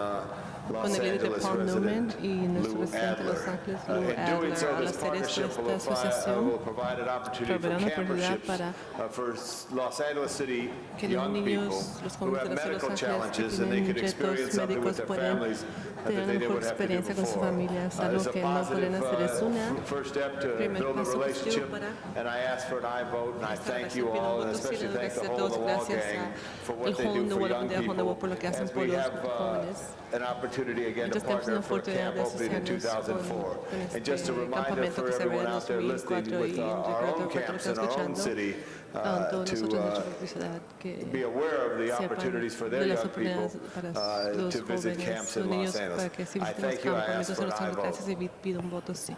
Los con el líder de Angeles Paul Newman resident, y nuestro Lou presidente de Los Adler. Ángeles, Lou In doing so, Adler. Al this hacer esto, partnership will esta asociación provide an opportunity for proveerá una oportunidad camperships para for Los Angeles City que los young people niños, los who jóvenes have de Los medical Ángeles que challenges and they tienen could experience retos something with médicos their pueden families that tener they una mejor would have to do experiencia con sus before. familias. It's Algo a que no pueden hacer es una positive first step to primer build a paso positivo relationship, para and I ask for an aye vote, and I thank you pido un all, and voto sí, especially thank the gracias a Hole in todos, the Wall gracias gang for al what they Hole in do the for Wall, young de Hole in the Wall por people, lo que hacen as por we los have jóvenes. an opportunity again to Entonces tenemos una partner for a camp oportunidad de opening in asociarnos 2004. con And just a este reminder campamento for que se everyone abre en out there listening 2004 with y our recuerdo own que lo camps que in our own escuchando city todos nosotros en nuestra to ciudad que be aware of the sepan opportunities for de their las young people oportunidades para los to visit jóvenes, camps los in niños Los Angeles. para que I visiten los thank you. I ask campamentos for en an Los aye Ángeles. vote. Gracias y pido un voto sí.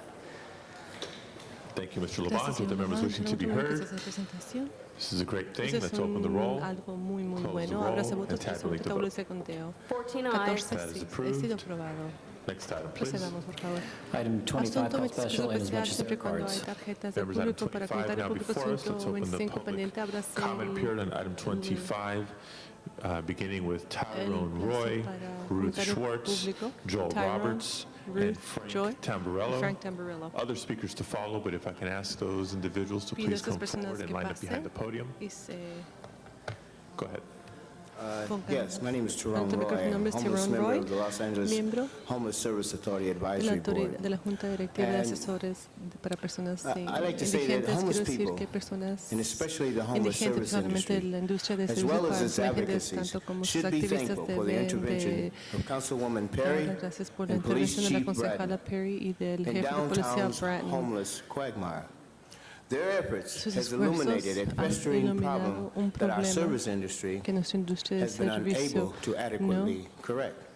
Thank you, Mr. Gracias, Labange. Other señor members Labange. wishing to be ¿Algún otro que heard? desea hacer presentación? This is a great thing. Eso es Let's open the roll. algo muy, muy close the bueno. roll, Ábrase voto, and tabulate the vote. tabulece conteo. 14 ayes. 14 That is sí, ha approved. sido aprobado. Next item, please. Procedamos, por favor. Item 25 Asunto called special, in as especial much as siempre there are cuando hay cards. tarjetas del Members, item público para 25 contar el now público. before us. Let's Asunto open the 25 public pendiente. Ábrase comment period on item 25, beginning with Tyrone Roy, Ruth Schwartz, Joel Roberts, and Frank Tamburello. Other speakers to follow, but if I can ask those individuals to Pido a please estas come personas forward and que line up behind pasen the podium. y se Go ahead. pongan. Yes, my name is Tyrone Ante el Roy. micrófono, I'm nombre es homeless Tyrone member Roy, of the Los Angeles miembro Homeless Service Authority de la, Advisory Board. de la Junta Directiva de And, Asesores para Personas I like to say that indigentes. Quiero homeless decir people, que personas and especially the homeless indigentes, service principalmente industry, la industria de as servicios well as para its indigentes, advocacies, tanto como sus should be activistas thankful for the deben intervention de of Councilwoman Perry dar gracias por la and Police intervención de la Chief concejala Bratton Perry y del in jefe de policía downtown's Bratton. homeless quagmire. Their efforts Sus has esfuerzos illuminated a han festering iluminado problem un that our problema service industry que nuestra industria de has been servicio unable to no adequately correct.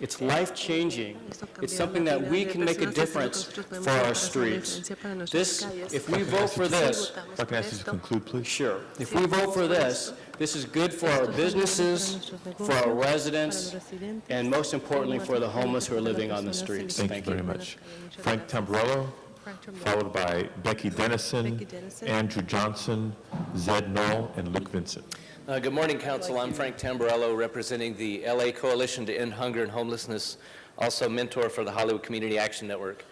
It's life-changing. It's something that we can make a difference for our streets. This, if we vote for this, If I can ask you to conclude, please. sure, if we vote for this, this is good for our businesses, for our residents, and most importantly, for the homeless who are living on the streets. Thank you very much. Frank Tamburello, followed by Becky Dennison, Andrew Johnson, Zed Knoll, and Luke Vincent. Good morning, Council. I'm Frank Tamburello, representing the LA Coalition to End Hunger and Homelessness, also mentor for the Hollywood Community Action Network.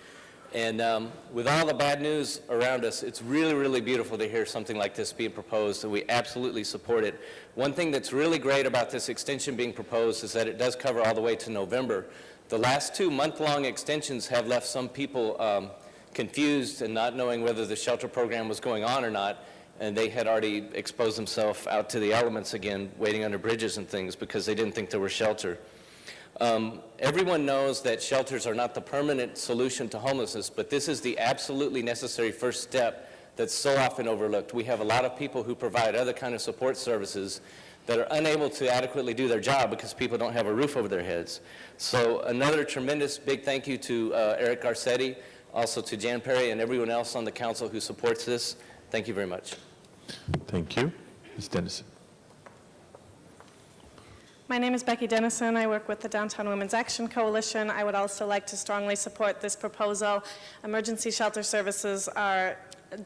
And with all the bad news around us, it's really, really beautiful to hear something like this being proposed, and we absolutely support it. One thing that's really great about this extension being proposed is that it does cover all the way to November. The last 2 month-long extensions have left some people confused and not knowing whether the shelter program was going on or not, and they had already exposed themselves out to the elements again, waiting under bridges and things because they didn't think there was shelter. Everyone knows that shelters are not the permanent solution to homelessness, but this is the absolutely necessary first step that's so often overlooked. We have a lot of people who provide other kind of support services that are unable to adequately do their job because people don't have a roof over their heads. So another tremendous big thank you to Eric Garcetti, also to Jan Perry and everyone else on the council who supports this. Thank you very much. Thank you. Ms. Dennison. My name is Becky Dennison. I work with the Downtown Women's Action Coalition. I would also like to strongly support this proposal. Emergency shelter services are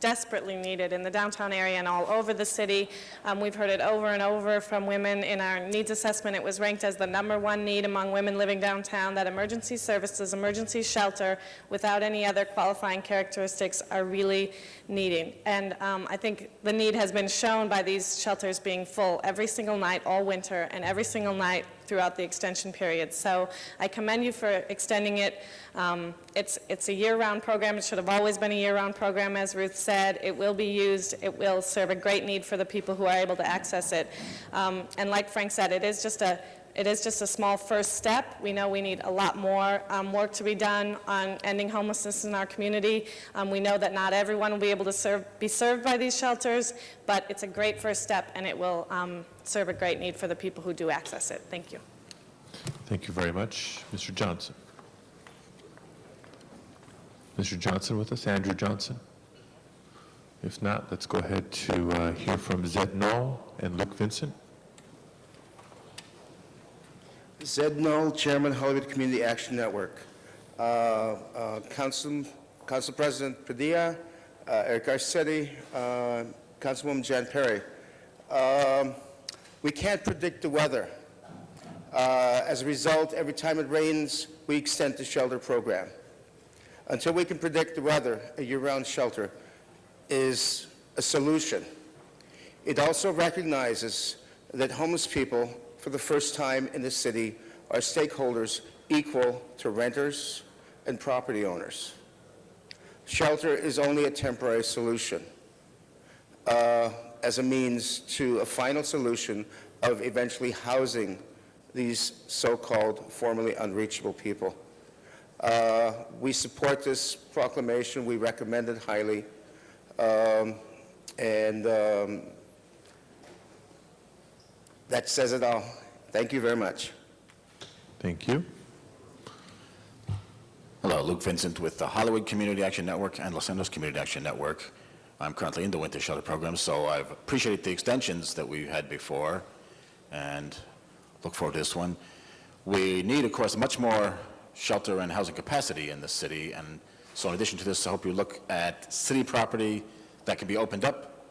desperately needed in the downtown area and all over the city. We've heard it over and over from women in our needs assessment. It was ranked as the #1 need among women living downtown, that emergency services, emergency shelter, without any other qualifying characteristics, are really needed. And I think the need has been shown by these shelters being full every single night all winter and every single night throughout the extension period. So I commend you for extending it. It's a year-round program. It should have always been a year-round program, as Ruth said. It will be used. It will serve a great need for the people who are able to access it. And like Frank said, it is just a small first step. We know we need a lot more work to be done on ending homelessness in our community. We know that not everyone will be able to be served by these shelters, but it's a great first step, and it will serve a great need for the people who do access it. Thank you. Thank you very much. Mr. Johnson. Mr. Johnson with us? Andrew Johnson? If not, let's go ahead to hear from Zed Knoll and Luke Vincent. Zed Knoll, Chairman, Hollywood Community Action Network. Council President Padilla, Eric Garcetti, Councilwoman Jan Perry. We can't predict the weather. As a result, every time it rains, we extend the shelter program. Until we can predict the weather, a year-round shelter is a solution. It also recognizes that homeless people, for the first time in the city, are stakeholders equal to renters and property owners. Shelter is only a temporary solution as a means to a final solution of eventually housing these so-called formerly unreachable people. We support this proclamation. We recommend it highly. That says it all. Thank you very much. Thank you. Hello, Luke Vincent with the Hollywood Community Action Network and Los Angeles Community Action Network. I'm currently in the winter shelter program, so I've appreciated the extensions that we had before and look forward to this one. We need, of course, much more shelter and housing capacity in the city, and so in addition to this, I hope you look at city property that can be opened up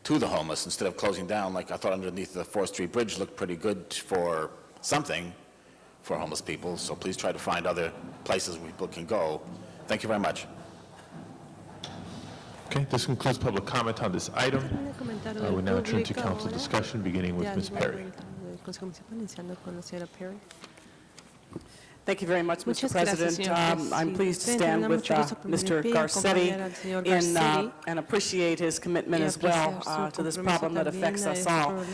to the homeless instead of closing down. Like I thought underneath the 4th Street Bridge looked pretty good for something for homeless people, so please try to find other places where people can go. Thank you very much. Okay, this concludes public comment on this item. We now turn to council discussion, beginning with Ms. Perry. Thank you very much, Mr. President. I'm pleased to stand with Mr. Garcetti and appreciate his commitment as well to this problem that affects us all.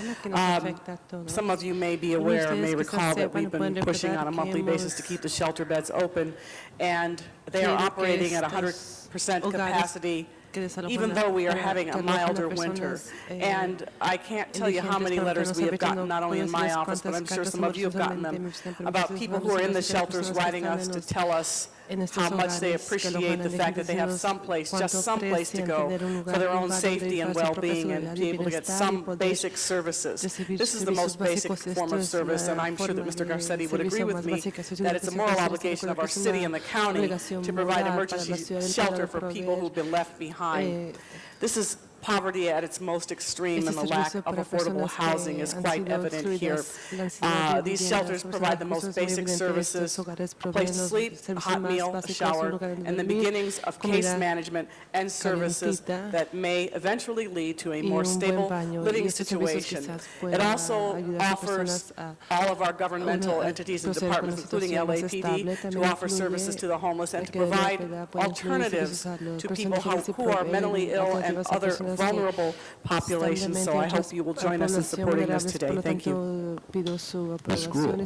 Some of you may be aware, may recall that we've been pushing on a monthly basis to keep the shelter beds open, and they are operating at 100% capacity, even though we are having a milder winter. And I can't tell you how many letters we have gotten, not only in my office, but I'm sure some of you have gotten them, about people who are in the shelters writing us to tell us how much they appreciate the fact that they have some place, just some place to go for their own safety and well-being and be able to get some basic services. This is the most basic form of service, and I'm sure that Mr. Garcetti would agree with me that it's a moral obligation of our city and the county to provide emergency shelter for people who've been left behind. This is poverty at its most extreme and the lack of affordable housing is quite evident here. These shelters provide the most basic services, a place to sleep, a hot meal, a shower, and the beginnings of case management and services that may eventually lead to a more stable living situation. It also offers all of our governmental entities and departments, including LAPD, to offer services to the homeless and to provide alternatives to people who are mentally ill and other vulnerable populations. So I hope you will join us in supporting this today. Thank you. Ms. Gruhl.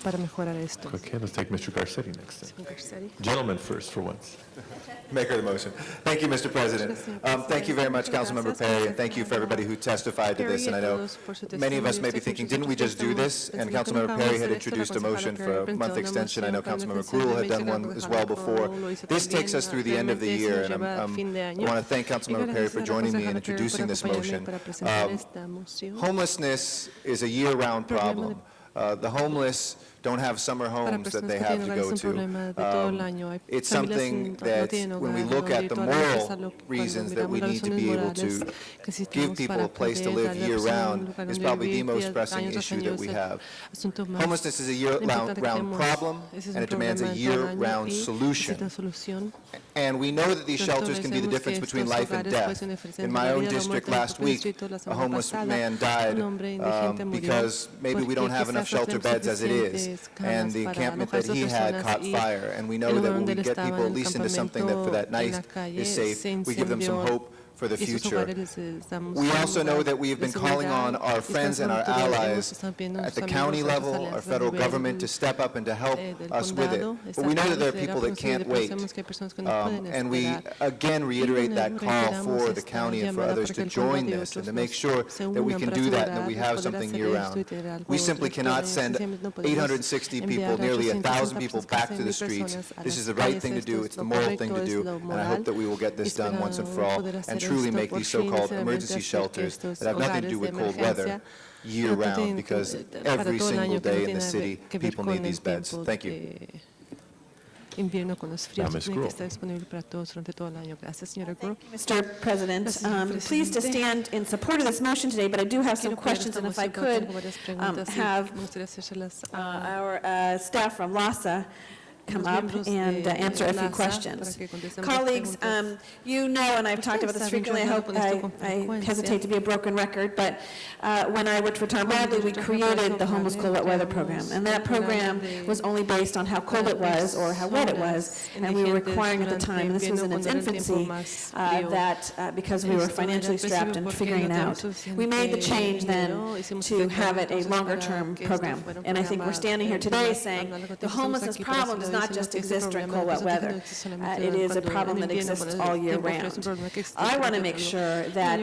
Okay, let's take Mr. Garcetti next. Gentleman first for once. Maker of the motion. Thank you, Mr. President. Thank you very much, Councilmember Perry, and thank you for everybody who testified to this. And I know many of us may be thinking, didn't we just do this? And Councilmember Perry had introduced a motion for a month extension. I know Councilmember Gruhl had done one as well before. This takes us through the end of the year, and I want to thank Councilmember Perry for joining me in introducing this motion. Homelessness is a year-round problem. The homeless don't have summer homes that they have to go to. It's something that when we look at the moral reasons that we need to be able to give people a place to live year-round is probably the most pressing issue that we have. Homelessness is a year-round problem, and it demands a year-round solution. And we know that these shelters can be the difference between life and death. In my own district last week, a homeless man died because maybe we don't have enough shelter beds as it is. And the encampment that he had caught fire. And we know that when we get people at least into something that for that night is safe, we give them some hope for the future. We also know that we have been calling on our friends and our allies at the county level, our federal government, to step up and to help us with it. But we know that there are people that can't wait. And we again reiterate that call for the county and for others to join this and to make sure that we can do that and that we have something year-round. We simply cannot send 860 people, nearly 1,000 people back to the streets. This is the right thing to do. It's the moral thing to do. And I hope that we will get this done once and for all and truly make these so-called emergency shelters that have nothing to do with cold weather year-round, because every single day in the city, people need these beds. Thank you. Invierno con los fríos tiene que estar disponible para todos durante todo el año. Gracias, señora Gruhl. Mr. President, pleased to stand in support of this motion today, but I do have some questions, and if I could have our staff from LAHSA come up and answer a few questions. Colleagues, you know, and I've talked about this frequently, I hope I hesitate to be a broken record, but when I worked for Tom Bradley, we created the Homeless Cold Wet Weather Program, and that program was only based on how cold it was or how wet it was, and we were requiring at the time, and this was in its infancy, that because we were financially strapped and figuring it out, we made the change then to have it a longer-term program. And I think we're standing here today saying the homelessness problem does not just exist during cold, wet weather. It is a problem that exists all year round. I want to make sure that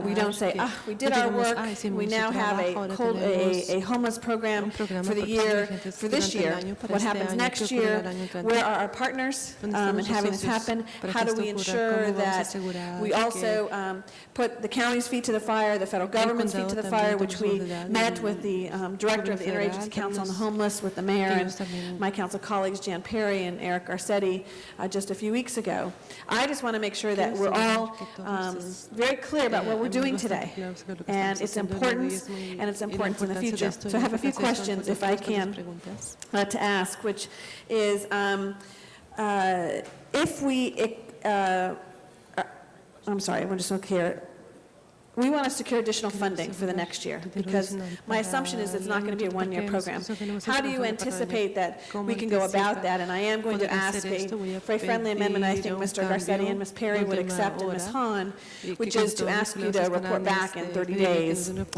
we don't say, we did our work, we now have a homeless program for the year, for this year. What happens next year? Where are our partners in having this happen? How do we ensure that we also put the county's feet to the fire, the federal government's feet to the fire, which we met with the director of the Interagency Council on the Homeless, with the mayor and my council colleagues, Jan Perry and Eric Garcetti, just a few weeks ago. I just want to make sure that we're all very clear about what we're doing today and its importance and its importance in the future. So I have a few questions, if I can, to ask, which is if we, I'm sorry, I want to just look here. We want to secure additional funding for the next year, because my assumption is it's not going to be a one-year program. How do you anticipate that we can go about that? And I am going to ask a very friendly amendment I think Mr. Garcetti and Ms. Perry would accept, and Ms. Hahn, which is to ask you to report back in 30 days with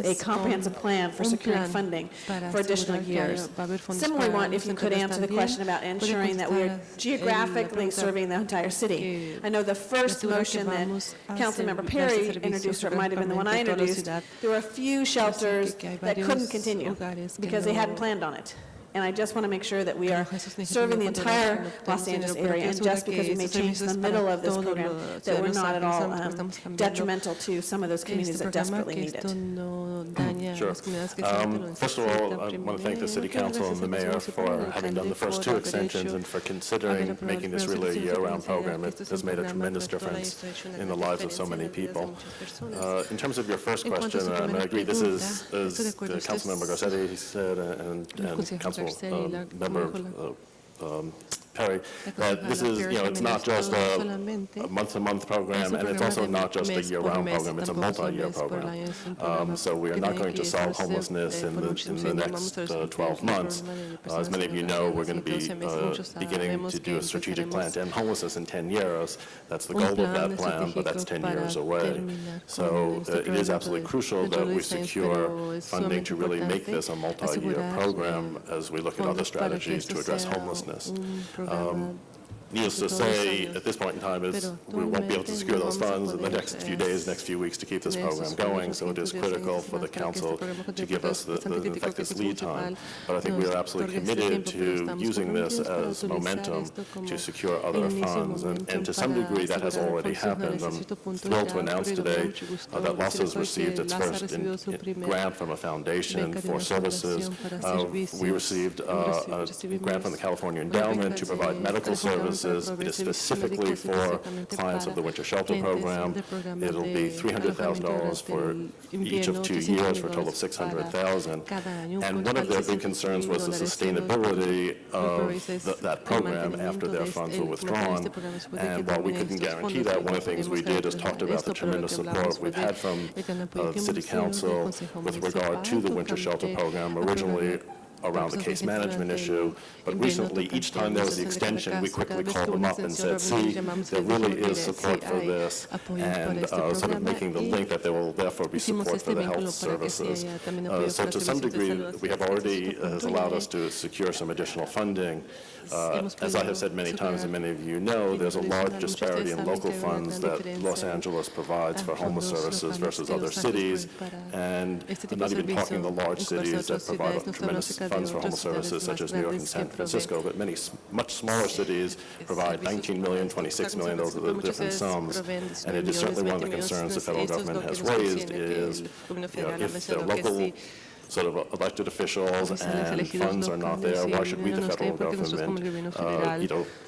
a comprehensive plan for securing funding for additional years. Similarly, if you could answer the question about ensuring that we are geographically serving the entire city. I know the first motion that Councilmember Perry introduced, or it might have been the one I introduced, there were a few shelters that couldn't continue because they hadn't planned on it. And I just want to make sure that we are serving the entire Los Angeles area, and just because we may change the middle of this program, that we're not at all detrimental to some of those communities that desperately need it. Sure. First of all, I want to thank the City Council and the Mayor for having done the first 2 extensions and for considering making this really a year-round program. It has made a tremendous difference in the lives of so many people. In terms of your first question, I agree, this is, as Councilmember Garcetti said, and Council Member Perry, that this is, it's not just a month-to-month program, and it's also not just a year-round program, it's a multi-year program. So we are not going to solve homelessness in the next 12 months. As many of you know, we're going to be beginning to do a strategic plan to end homelessness in 10 years. That's the goal of that plan, but that's 10 years away. So it is absolutely crucial that we secure funding to really make this a multi-year program as we look at other strategies to address homelessness. Needless to say, at this point in time, is we won't be able to secure those funds in the next few days, next few weeks to keep this program going, so it is critical for the council to give us this lead time. But I think we are absolutely committed to using this as momentum to secure other funds, and to some degree that has already happened. I'm thrilled to announce today that LOS has received its first grant from a foundation for services. We received a grant from the California Endowment to provide medical services. It is specifically for clients of the Winter Shelter Program. It'll be $300,000 for each of 2 years for a total of $600,000. And one of their big concerns was the sustainability of that program after their funds were withdrawn. And while we couldn't guarantee that, one of the things we did is talked about the tremendous support we've had from the City Council with regard to the Winter Shelter Program. Originally, around the case management issue, but recently, each time there was the extension, we quickly called them up and said, see, there really is support for this, and sort of making the link that there will therefore be support for the health services. So to some degree, we have already has allowed us to secure some additional funding. As I have said many times, and many of you know, there's a large disparity in local funds that Los Angeles provides for homeless services versus other cities, and I'm not even talking the large cities that provide tremendous funds for homeless services, such as New York and San Francisco, but many much smaller cities provide 19 million, 26 million, those are the different sums, and it is certainly one of the concerns the federal government has raised is, if the local sort of elected officials and funds are not there, why should we, the federal government,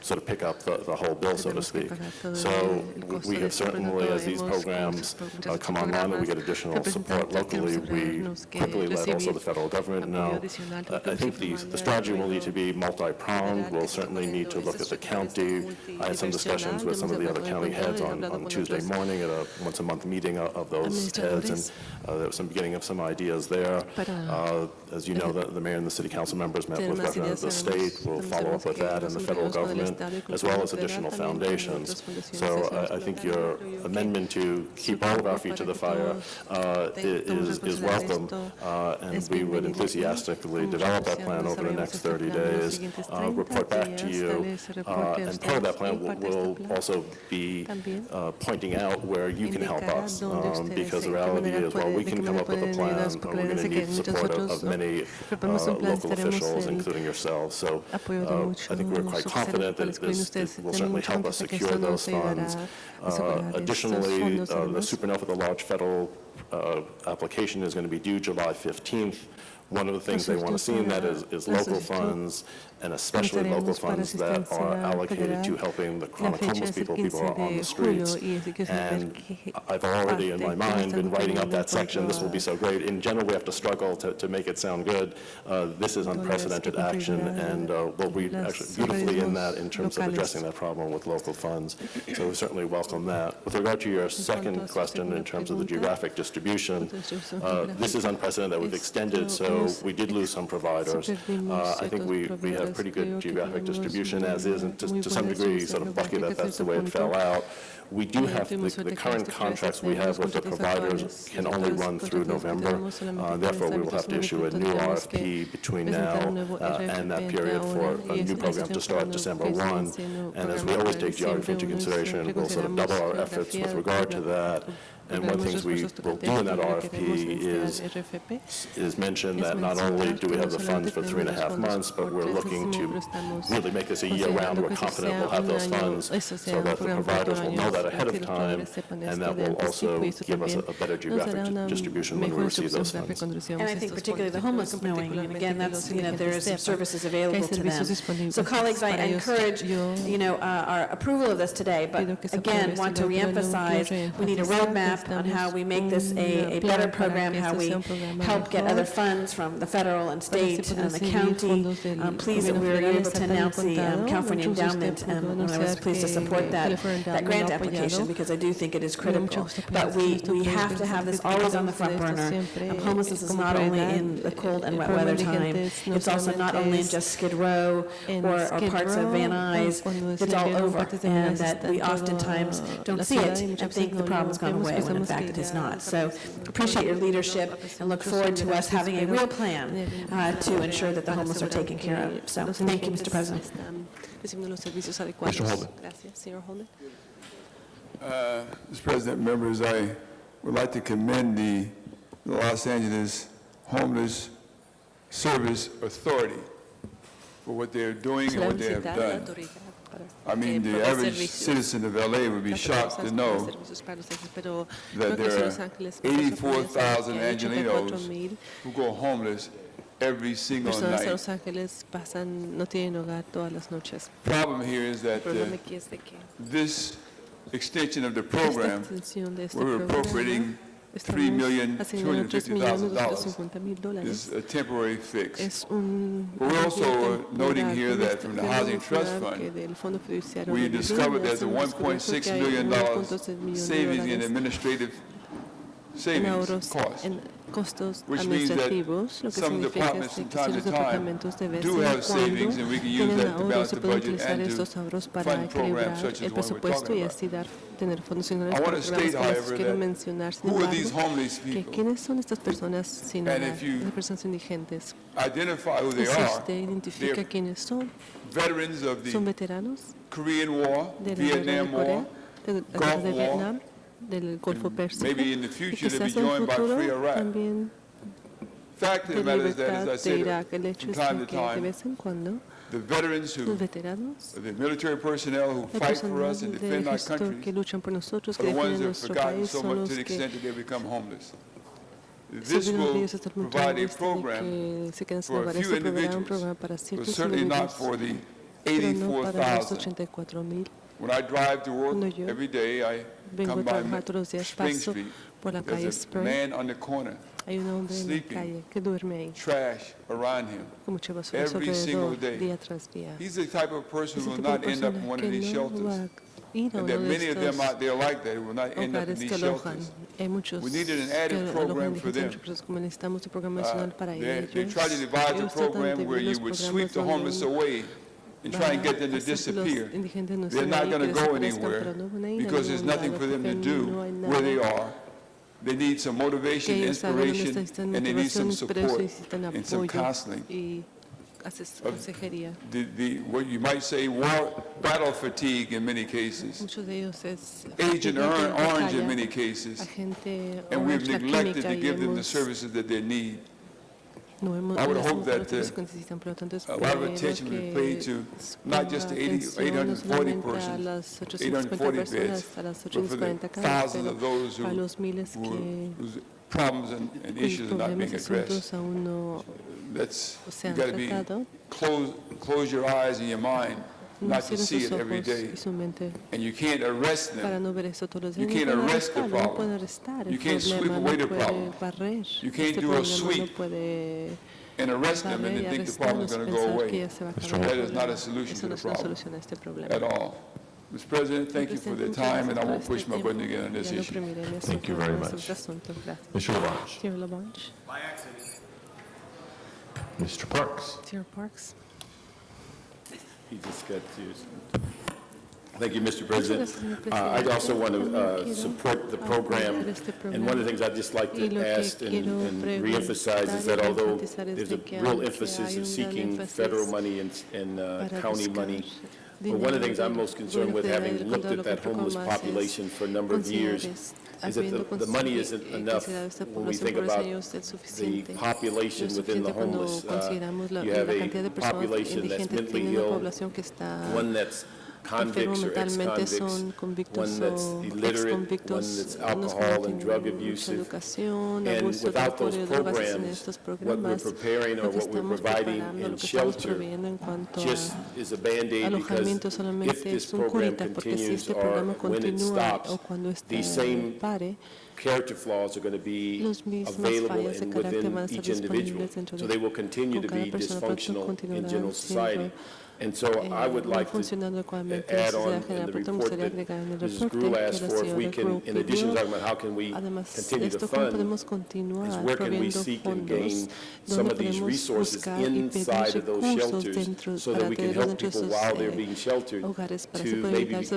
sort of pick up the whole bill, so to speak? So we have certainly, as these programs come online and we get additional support locally, we quickly let also the federal government know. I think the strategy will need to be multi-pronged. We'll certainly need to look at the county. I had some discussions with some of the other county heads on Tuesday morning at a once-a-month meeting of those heads, and there was some beginning of some ideas there. As you know, the mayor and the city council members met with representatives of the state. We'll follow up with that and the federal government, as well as additional foundations. So I think your amendment to keep all of our feet to the fire is welcome, and we would enthusiastically develop that plan over the next 30 days, report back to you, and part of that plan will also be pointing out where you can help us, because the reality is, while we can come up with a plan, we're going to need support of many local officials, including yourselves. So I think we're quite confident that this will certainly help us secure those funds. Additionally, the Supernova, the large federal application, is going to be due July 15th. One of the things they want to see in that is local funds, and especially local funds that are allocated to helping the chronic homeless people who are on the streets. And I've already, in my mind, been writing up that section. This will be so great. In general, we have to struggle to make it sound good. This is unprecedented action, and we'll be actually beautifully in that in terms of addressing that problem with local funds. So we certainly welcome that. With regard to your second question, in terms of the geographic distribution, this is unprecedented that we've extended, so we did lose some providers. I think we have pretty good geographic distribution as is, and to some degree sort of lucky that that's the way it fell out. We do have the current contracts we have with the providers can only run through November. Therefore, we will have to issue a new RFP between now and that period for a new program to start December 1. And as we always take geography into consideration, we'll sort of double our efforts with regard to that. And one of the things we will do in that RFP is mention that not only do we have the funds for 3.5 months, but we're looking to really make this a year-round. We're confident we'll have those funds so that the providers will know that ahead of time, and that will also give us a better geographic distribution when we receive those funds. And I think particularly the homeless knowing, and again, that's, there's some services available to them. So colleagues, I encourage, our approval of this today, but again, want to reemphasize, we need a roadmap on how we make this a better program, how we help get other funds from the federal and state and the county. Pleased that we were able to announce the California Endowment, and I was pleased to support that grant application, because I do think it is critical. But we have to have this always on the front burner. Homelessness is not only in the cold and wet weather time, it's also not only in just Skid Row or parts of Van Nuys, it's all over, and that we oftentimes don't see it and think the problem's gone away, when in fact it is not. So appreciate your leadership and look forward to us having a real plan to ensure that the homeless are taken care of. So thank you, Mr. President. Mr. Holden. Mr. President, members, I would like to commend the Los Angeles Homeless Service Authority for what they're doing and what they have done. I mean, the average citizen of LA would be shocked to know that there are 84,000 Angelinos who go homeless every single night. Problem here is that this extension of the program, we're appropriating $3,250,000 is a temporary fix. But we're also noting here that from the Housing Trust Fund, we discovered there's a $1.6 million savings in administrative savings costs, which means that some departments from time to time do have savings, and we can use that to balance the budget and to fund programs such as one we're talking about. I want to state, however, that who are these homeless people? And if you identify who they are, they're veterans of the Korean War, Vietnam War, Gulf War, maybe in the future they'll be joined by free Iraq. Fact of the matter is that, as I said, from time to time, the veterans the military personnel who fight for us and defend our country are the ones that have forgotten so much to the extent that they become homeless. This will provide a program for a few individuals, but certainly not for the 84,000. When I drive to work every day, I come by Spring Street. There's a man on the corner sleeping, trash around him every single day. He's the type of person who will not end up in one of these shelters. And there are many of them out there like that who will not end up in these shelters. We needed an added program for them. They tried to devise a program where you would sweep the homeless away and try and get them to disappear. They're not going to go anywhere because there's nothing for them to do where they are. They need some motivation, inspiration, and they need some support and some counseling. What you might say, battle fatigue in many cases, Agent Orange in many cases, and we've neglected to give them the services that they need. I would hope that a lot of attention will be paid to not just the 840 persons, 840 beds, but for the thousands of those whose problems and issues are not being addressed. You've got to be close your eyes and your mind not to see it every day. And you can't arrest them. You can't arrest the problem. You can't sweep away the problem. You can't do a sweep and arrest them and then think the problem is going to go away. That is not a solution to the problem at all. Mr. President, thank you for the time, and I won't push my button again on this issue. Thank you very much. Mr. LaBonge. Mr. Parks. He just got to. Thank you, Mr. President. I also want to support the program, and one of the things I'd just like to ask and reemphasize is that although there's a real emphasis in seeking federal money and county money, But one of the things I'm most concerned with, having looked at that homeless population for a number of years, is that the money isn't enough when we think about the population within the homeless. You have a population that's mentally ill, one that's convicts or ex-convicts, one that's illiterate, one that's alcohol and drug abusive. And without those programs, what we're preparing or what we're providing in shelter just is a Band-Aid, because if this program continues or when it stops, these same character flaws are going to be available and within each individual. So they will continue to be dysfunctional in general society. And so I would like to add on in the report that Mrs. Gruhl asked for, if we can, in addition to talking about how can we continue to fund, is where can we seek and gain some of these resources inside of those shelters so that we can help people while they're being sheltered to maybe get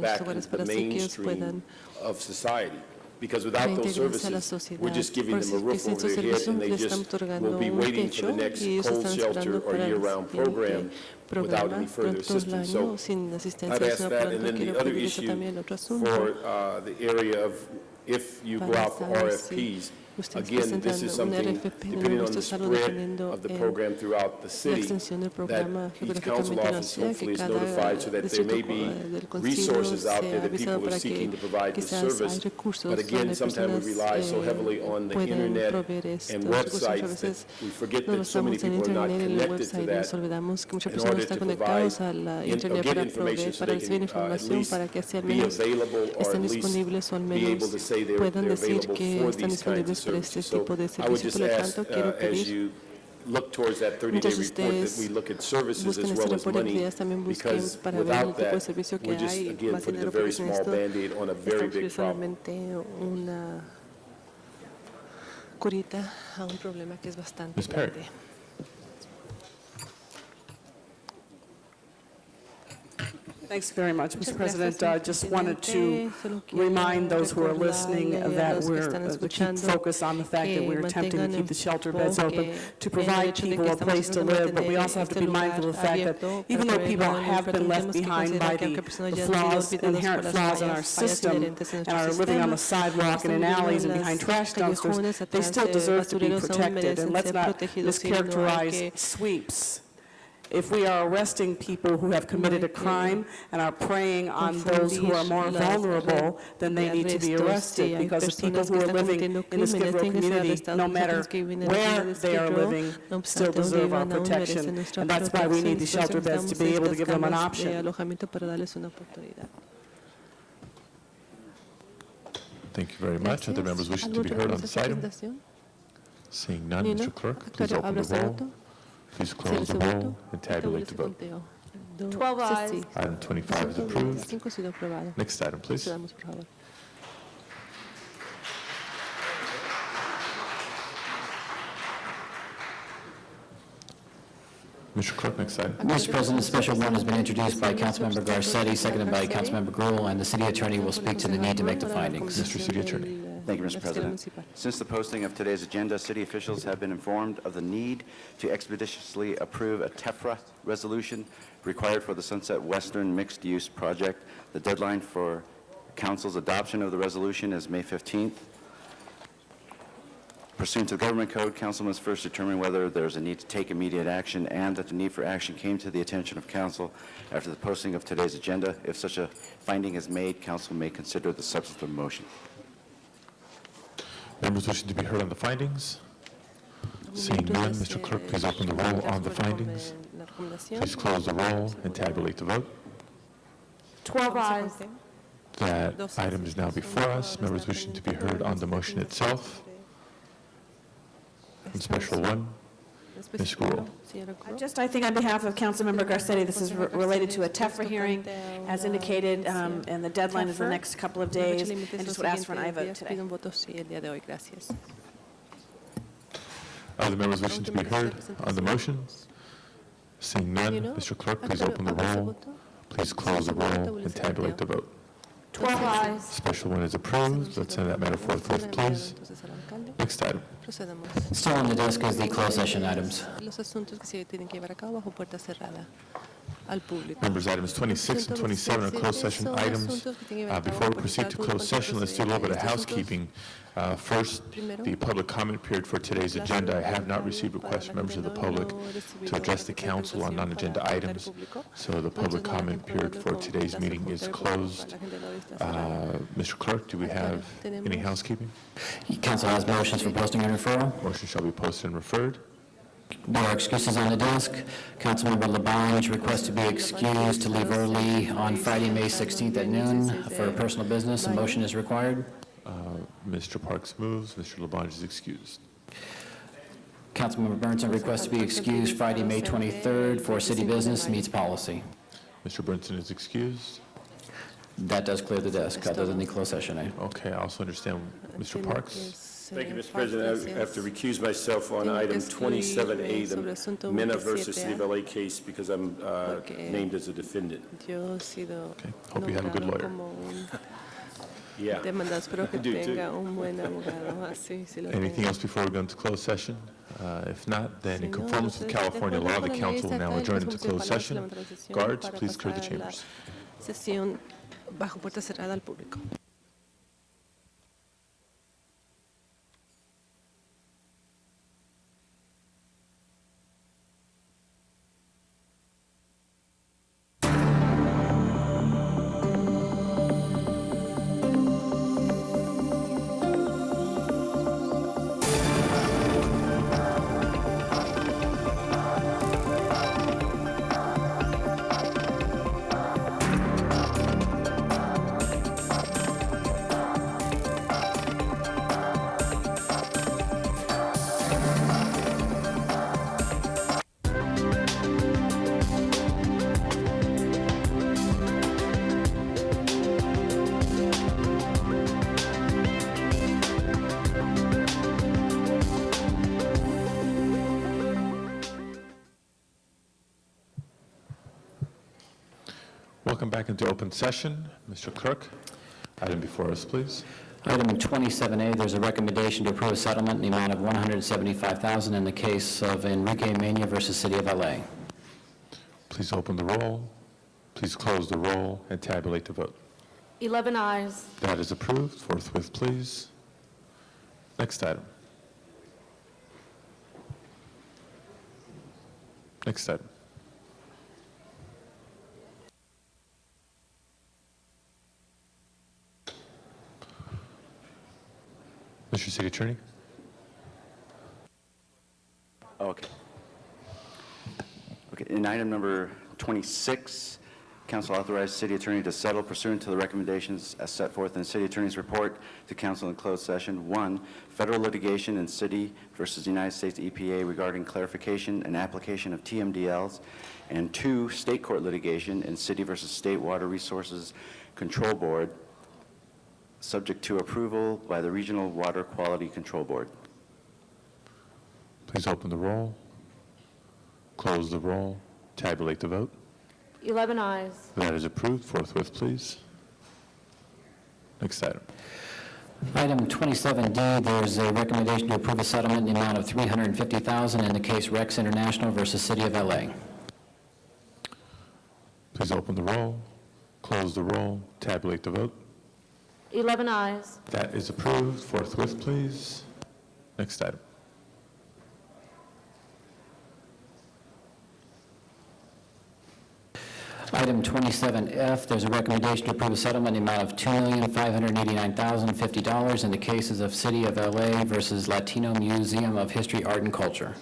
back into the mainstream of society. Because without those services, we're just giving them a roof over their head, and they just will be waiting for the next cold shelter or year-round program without any further assistance. So I'd ask that, and then the other issue for the area of if you go out for RFPs, again, this is something, depending on the spread of the program throughout the city, that each council office hopefully is notified so that there may be resources out there that people are seeking to provide this service. But again, sometimes we rely so heavily on the internet and websites that we forget that so many people are not connected to that in order to provide or get information so they can at least be available or at least be able to say they're available for these kinds of services. So I would just ask, as you look towards that 30-day report, that we look at services as well as money, because without that, we're just, again, putting a very small Band-Aid on a very big problem. Ms. Perry. Thanks very much, Mr. President. I just wanted to remind those who are listening that we keep focus on the fact that we're attempting to keep the shelter beds open to provide people a place to live, but we also have to be mindful of the fact that even though people have been left behind by the flaws, inherent flaws in our system, and are living on the sidewalk and in alleys and behind trash dumpsters, they still deserve to be protected. And let's not mischaracterize sweeps. If we are arresting people who have committed a crime and are preying on those who are more vulnerable, then they need to be arrested, because the people who are living in the Skid Row community, no matter where they are living, still deserve our protection. And that's why we need the shelter beds, to be able to give them an option. Thank you very much. Other members wishing to be heard on this item? Seeing none, Mr. Clerk, please open the roll. Please close the roll and tabulate the vote. 12 ayes. Item 25 is approved. Next item, please. Mr. Clerk, next item. Mr. President, a special warrant has been introduced by Councilmember Garcetti, seconded by Councilmember Gruhl, and the city attorney will speak to the need to make the findings. Mr. City Attorney. Thank you, Mr. President. Since the posting of today's agenda, city officials have been informed of the need to expeditiously approve a TEFRA resolution required for the Sunset Western Mixed-Use Project. The deadline for council's adoption of the resolution is May 15th. Pursuant to the Government Code, council must first determine whether there is a need to take immediate action and that the need for action came to the attention of council after the posting of today's agenda. If such a finding is made, council may consider the subsequent motion. Members wishing to be heard on the findings? Seeing none, Mr. Clerk, please open the roll on the findings. Please close the roll and tabulate the vote. 12 ayes. That item is now before us. Members wishing to be heard on the motion itself. On special one, Ms. Gruhl. I think on behalf of Councilmember Garcetti, this is related to a TEFRA hearing, as indicated, and the deadline is the next couple of days, and just would ask for an aye vote today. Other members wishing to be heard on the motion? Seeing none, Mr. Clerk, please open the roll. Please close the roll and tabulate the vote. 12 ayes. Special one is approved. Let's send that matter forthwith, please. Next item. Still on the desk is the closed session items. al público. Members, items 26 and 27 are closed session items. Before we proceed to closed session, let's do a little bit of housekeeping. First, the public comment period for today's agenda. I have not received requests from members of the public to address the council on non-agenda items, so the public comment period for today's meeting is closed. Mr. Clerk, do we have any housekeeping? Council has motions for posting and referral. Motion shall be posted and referred. There are excuses on the desk. Councilmember Labange requests to be excused to leave early on Friday, May 16th at noon for personal business. A motion is required. Mr. Parks moves. Mr. Labange is excused. Councilmember Burnson requests to be excused Friday, May 23rd for city business, meets policy. Mr. Brinson is excused. That does clear the desk. That doesn't need closed session, eh? Okay, I also understand Mr. Parks. Thank you, Mr. President. I have to recuse myself on item 27A, the Mena versus City of LA case, because I'm named as a defendant. Okay, hope you have a good lawyer. Yeah. Espero que do too. tenga un buen abogado. Así, si lo Anything tengo. else before we go into closed session? If not, then in conformance with California law, the council will now adjourn into closed session. Guards, please clear the chambers. Sesión bajo puerta cerrada al público. Welcome back into open session. Mr. Clerk, item before us, please. Item 27A, there's a recommendation to approve a settlement in the amount of $175,000 in the case of Enrique Mena versus City of LA. Please open the roll. Please close the roll and tabulate the vote. 11 ayes. That is approved. Forthwith, please. Next item. Next item. Mr. City Attorney? Okay. In item number 26, council authorized city attorney to settle pursuant to the recommendations as set forth in the city attorney's report to council in closed session. 1, federal litigation in city versus United States EPA regarding clarification and application of TMDLs. And 2, state court litigation in city versus State Water Resources Control Board, subject to approval by the Regional Water Quality Control Board. Please open the roll. Close the roll. Tabulate the vote. 11 ayes. That is approved. Forthwith, please. Next item. Item 27D, there's a recommendation to approve a settlement in the amount of $350,000 in the case Rex International versus City of LA. Please open the roll. Close the roll. Tabulate the vote. 11 ayes. That is approved. Forthwith, please. Next item. Item 27F, there's a recommendation to approve a settlement in the amount of $2,589,050 in the cases of City of LA versus Latino Museum of History, Art, and Culture.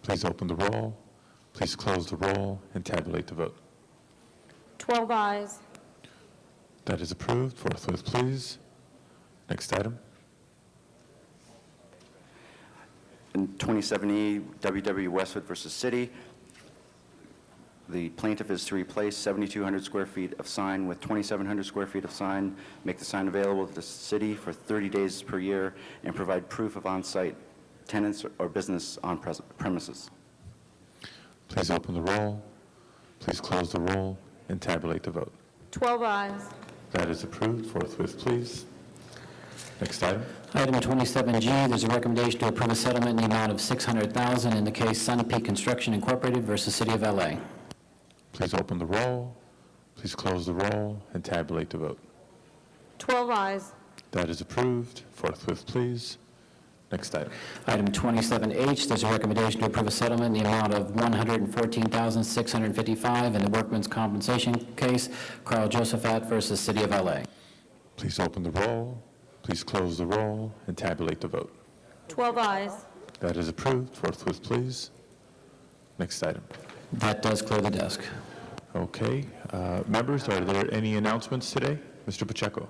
Please open the roll. Please close the roll and tabulate the vote. 12 ayes. That is approved. Forthwith, please. Next item. In 27E, WW Westwood versus City, the plaintiff is to replace 7,200 square feet of sign with 2,700 square feet of sign, make the sign available to the city for 30 days per year, and provide proof of on-site tenants or business on premises. Please open the roll. Please close the roll and tabulate the vote. 12 ayes. That is approved. Forthwith, please. Next item. Item 27G, there's a recommendation to approve a settlement in the amount of $600,000 in the case Sun Peak Construction Incorporated versus City of LA. Please open the roll. Please close the roll and tabulate the vote. 12 ayes. That is approved. Forthwith, please. Next item. Item 27H, there's a recommendation to approve a settlement in the amount of $114,655 in the workman's compensation case, Carl Josephat versus City of LA. Please open the roll. Please close the roll and tabulate the vote. 12 ayes. That is approved. Forthwith, please. Next item. That does clear the desk. Okay. Members, are there any announcements today? Mr. Pacheco.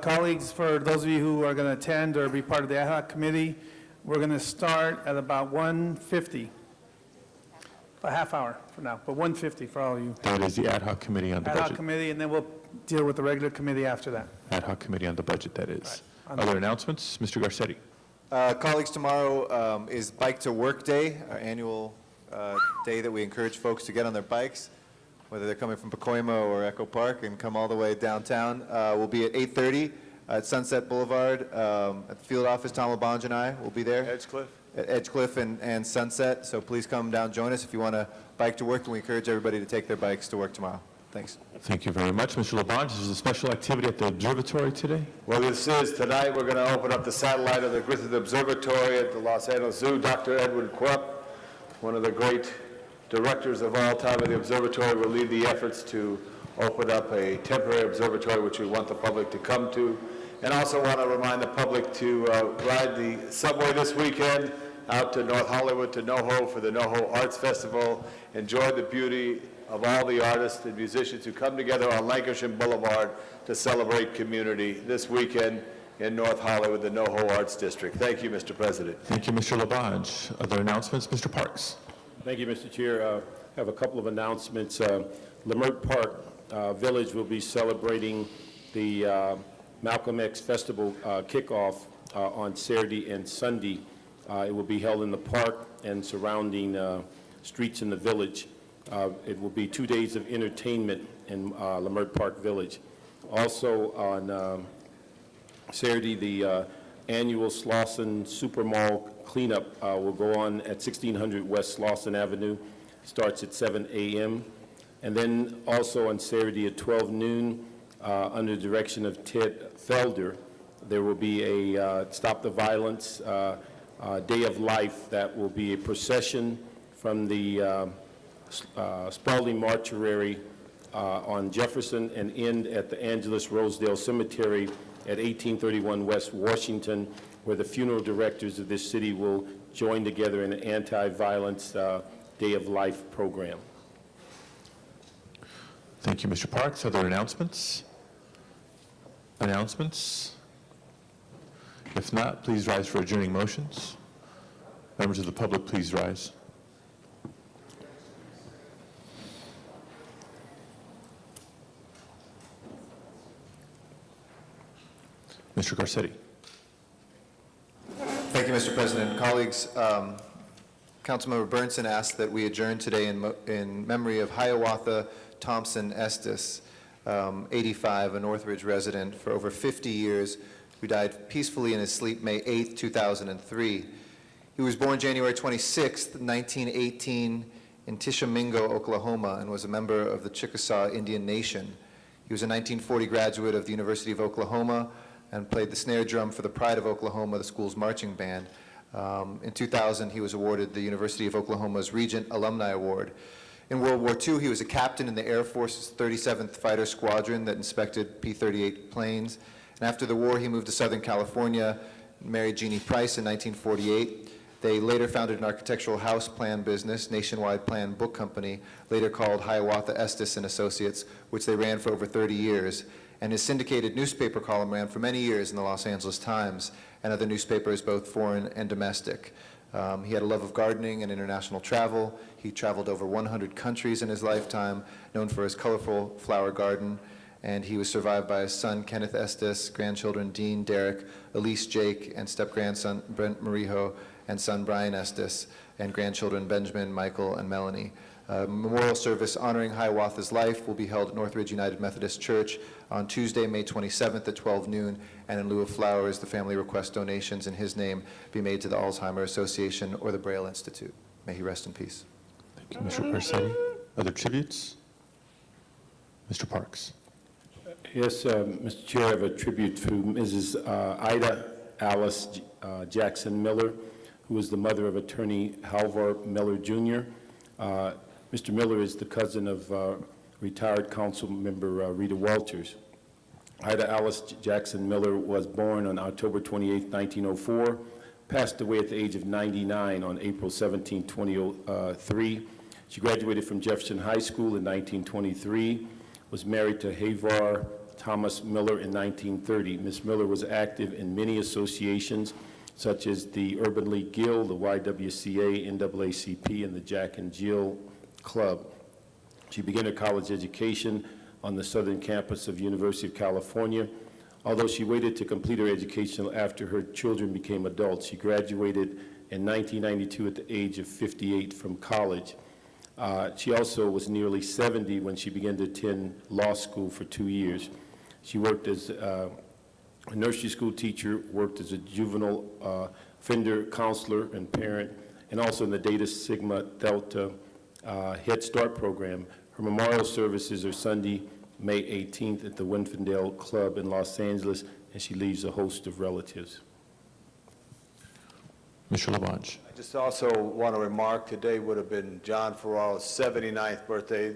Colleagues, for those of you who are going to attend or be part of the ad hoc committee, we're going to start at about 1:50, a half hour from now, but 1:50 for all of you. That is the ad hoc committee on the Ad hoc budget. committee, and then we'll deal with the regular committee after that. Ad hoc committee on the budget, that is. Right. Other announcements? Mr. Garcetti. Colleagues, tomorrow is Bike to Work Day, our annual day that we encourage folks to get on their bikes, whether they're coming from Pacoima or Echo Park, and come all the way downtown. We'll be at 8:30 at Sunset Boulevard at the field office. Tom LaBonge and I will be there. Edgecliff? At Edgecliff and Sunset, so please come down, join us if you want to bike to work, and we encourage everybody to take their bikes to work tomorrow. Thanks. Thank you very much. Mr. LaBonge, this is a special activity at the observatory today? Well, this is, tonight we're going to open up the satellite of the Griffith Observatory at the Los Angeles Zoo. Dr. Edwin Kwepp, one of the great directors of all time of the observatory, will lead the efforts to open up a temporary observatory which we want the public to come to. And also want to remind the public to ride the subway this weekend out to North Hollywood to NoHo for the NoHo Arts Festival. Enjoy the beauty of all the artists and musicians who come together on Lancashire Boulevard to celebrate community this weekend in North Hollywood, the NoHo Arts District. Thank you, Mr. President. Thank you, Mr. LaBonge. Other announcements? Mr. Parks. Thank you, Mr. Chair. I have a couple of announcements. Leimert Park Village will be celebrating the Malcolm X Festival kickoff on Saturday and Sunday. It will be held in the park and surrounding streets in the village. It will be 2 days of entertainment in Leimert Park Village. Also on Saturday, the annual Slauson Super Mall cleanup will go on at 1600 West Slauson Avenue. Starts at 7 a.m. And then also on Saturday at 12 noon, under the direction of Ted Felder, there will be a Stop the Violence Day of Life that will be a procession from the Spalding Mortuary on Jefferson and end at the Angeles Rosedale Cemetery at 1831 West Washington, where the funeral directors of this city will join together in an anti-violence Day of Life program. Thank you, Mr. Parks. Other announcements? Announcements? If not, please rise for adjourning motions. Members of the public, please rise. Mr. Garcetti. Thank you, Mr. President. Colleagues, Councilmember Bernson asked that we adjourn today in memory of Hiawatha Thompson Estes, 85, a Northridge resident for over 50 years, who died peacefully in his sleep May 8, 2003. He was born January 26, 1918, in Tishomingo, Oklahoma, and was a member of the Chickasaw Indian Nation. He was a 1940 graduate of the University of Oklahoma and played the snare drum for the Pride of Oklahoma, the school's marching band. In 2000, he was awarded the University of Oklahoma's Regent Alumni Award. In World War II, he was a captain in the Air Force's 37th Fighter Squadron that inspected P-38 planes. And after the war, he moved to Southern California, married Jeannie Price in 1948. They later founded an architectural house plan business, Nationwide Plan Book Company, later called Hiawatha Estes and Associates, which they ran for over 30 years. And his syndicated newspaper column ran for many years in the Los Angeles Times and other newspapers, both foreign and domestic. He had a love of gardening and international travel. He traveled over 100 countries in his lifetime, known for his colorful flower garden. And he was survived by his son, Kenneth Estes, grandchildren Dean, Derek, Elise, Jake, and step-grandson Brent Marijo, and son Brian Estes, and grandchildren Benjamin, Michael, and Melanie. A memorial service honoring Hiawatha's life will be held at Northridge United Methodist Church on Tuesday, May 27th at 12 noon, and in lieu of flowers, the family requests donations in his name be made to the Alzheimer's Association or the Braille Institute. May he rest in peace. Thank you, Mr. Garcetti. Other tributes? Mr. Parks. Yes, Mr. Chair, I have a tribute to Mrs. Ida Alice Jackson Miller, who was the mother of attorney Halvar Miller Jr. Mr. Miller is the cousin of retired council member Rita Walters. Ida Alice Jackson Miller was born on October 28, 1904, passed away at the age of 99 on April 17, 2003. She graduated from Jefferson High School in 1923, was married to Havar Thomas Miller in 1930. Ms. Miller was active in many associations, such as the Urban League Guild, the YWCA, NAACP, and the Jack and Jill Club. She began her college education on the southern campus of University of California. Although she waited to complete her education after her children became adults, she graduated in 1992 at the age of 58 from college. She also was nearly 70 when she began to attend law school for 2 years. She worked as a nursery school teacher, worked as a juvenile offender counselor and parent, and also in the Delta Sigma Delta Head Start program. Her memorial services are Sunday, May 18th at the Winfindale Club in Los Angeles, and she leaves a host of relatives. Mr. Labange. I just also want to remark, today would have been John Ferraro's 79th birthday,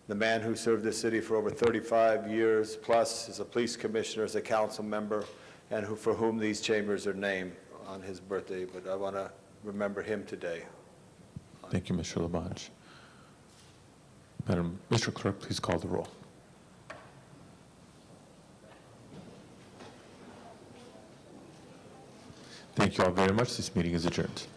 the man who served the city for over 35 years, plus as a police commissioner, as a council member, and for whom these chambers are named on his birthday. But I want to remember him today. Thank you, Mr. Labange. Mr. Clerk, please call the roll. Thank you all very much. This meeting is adjourned.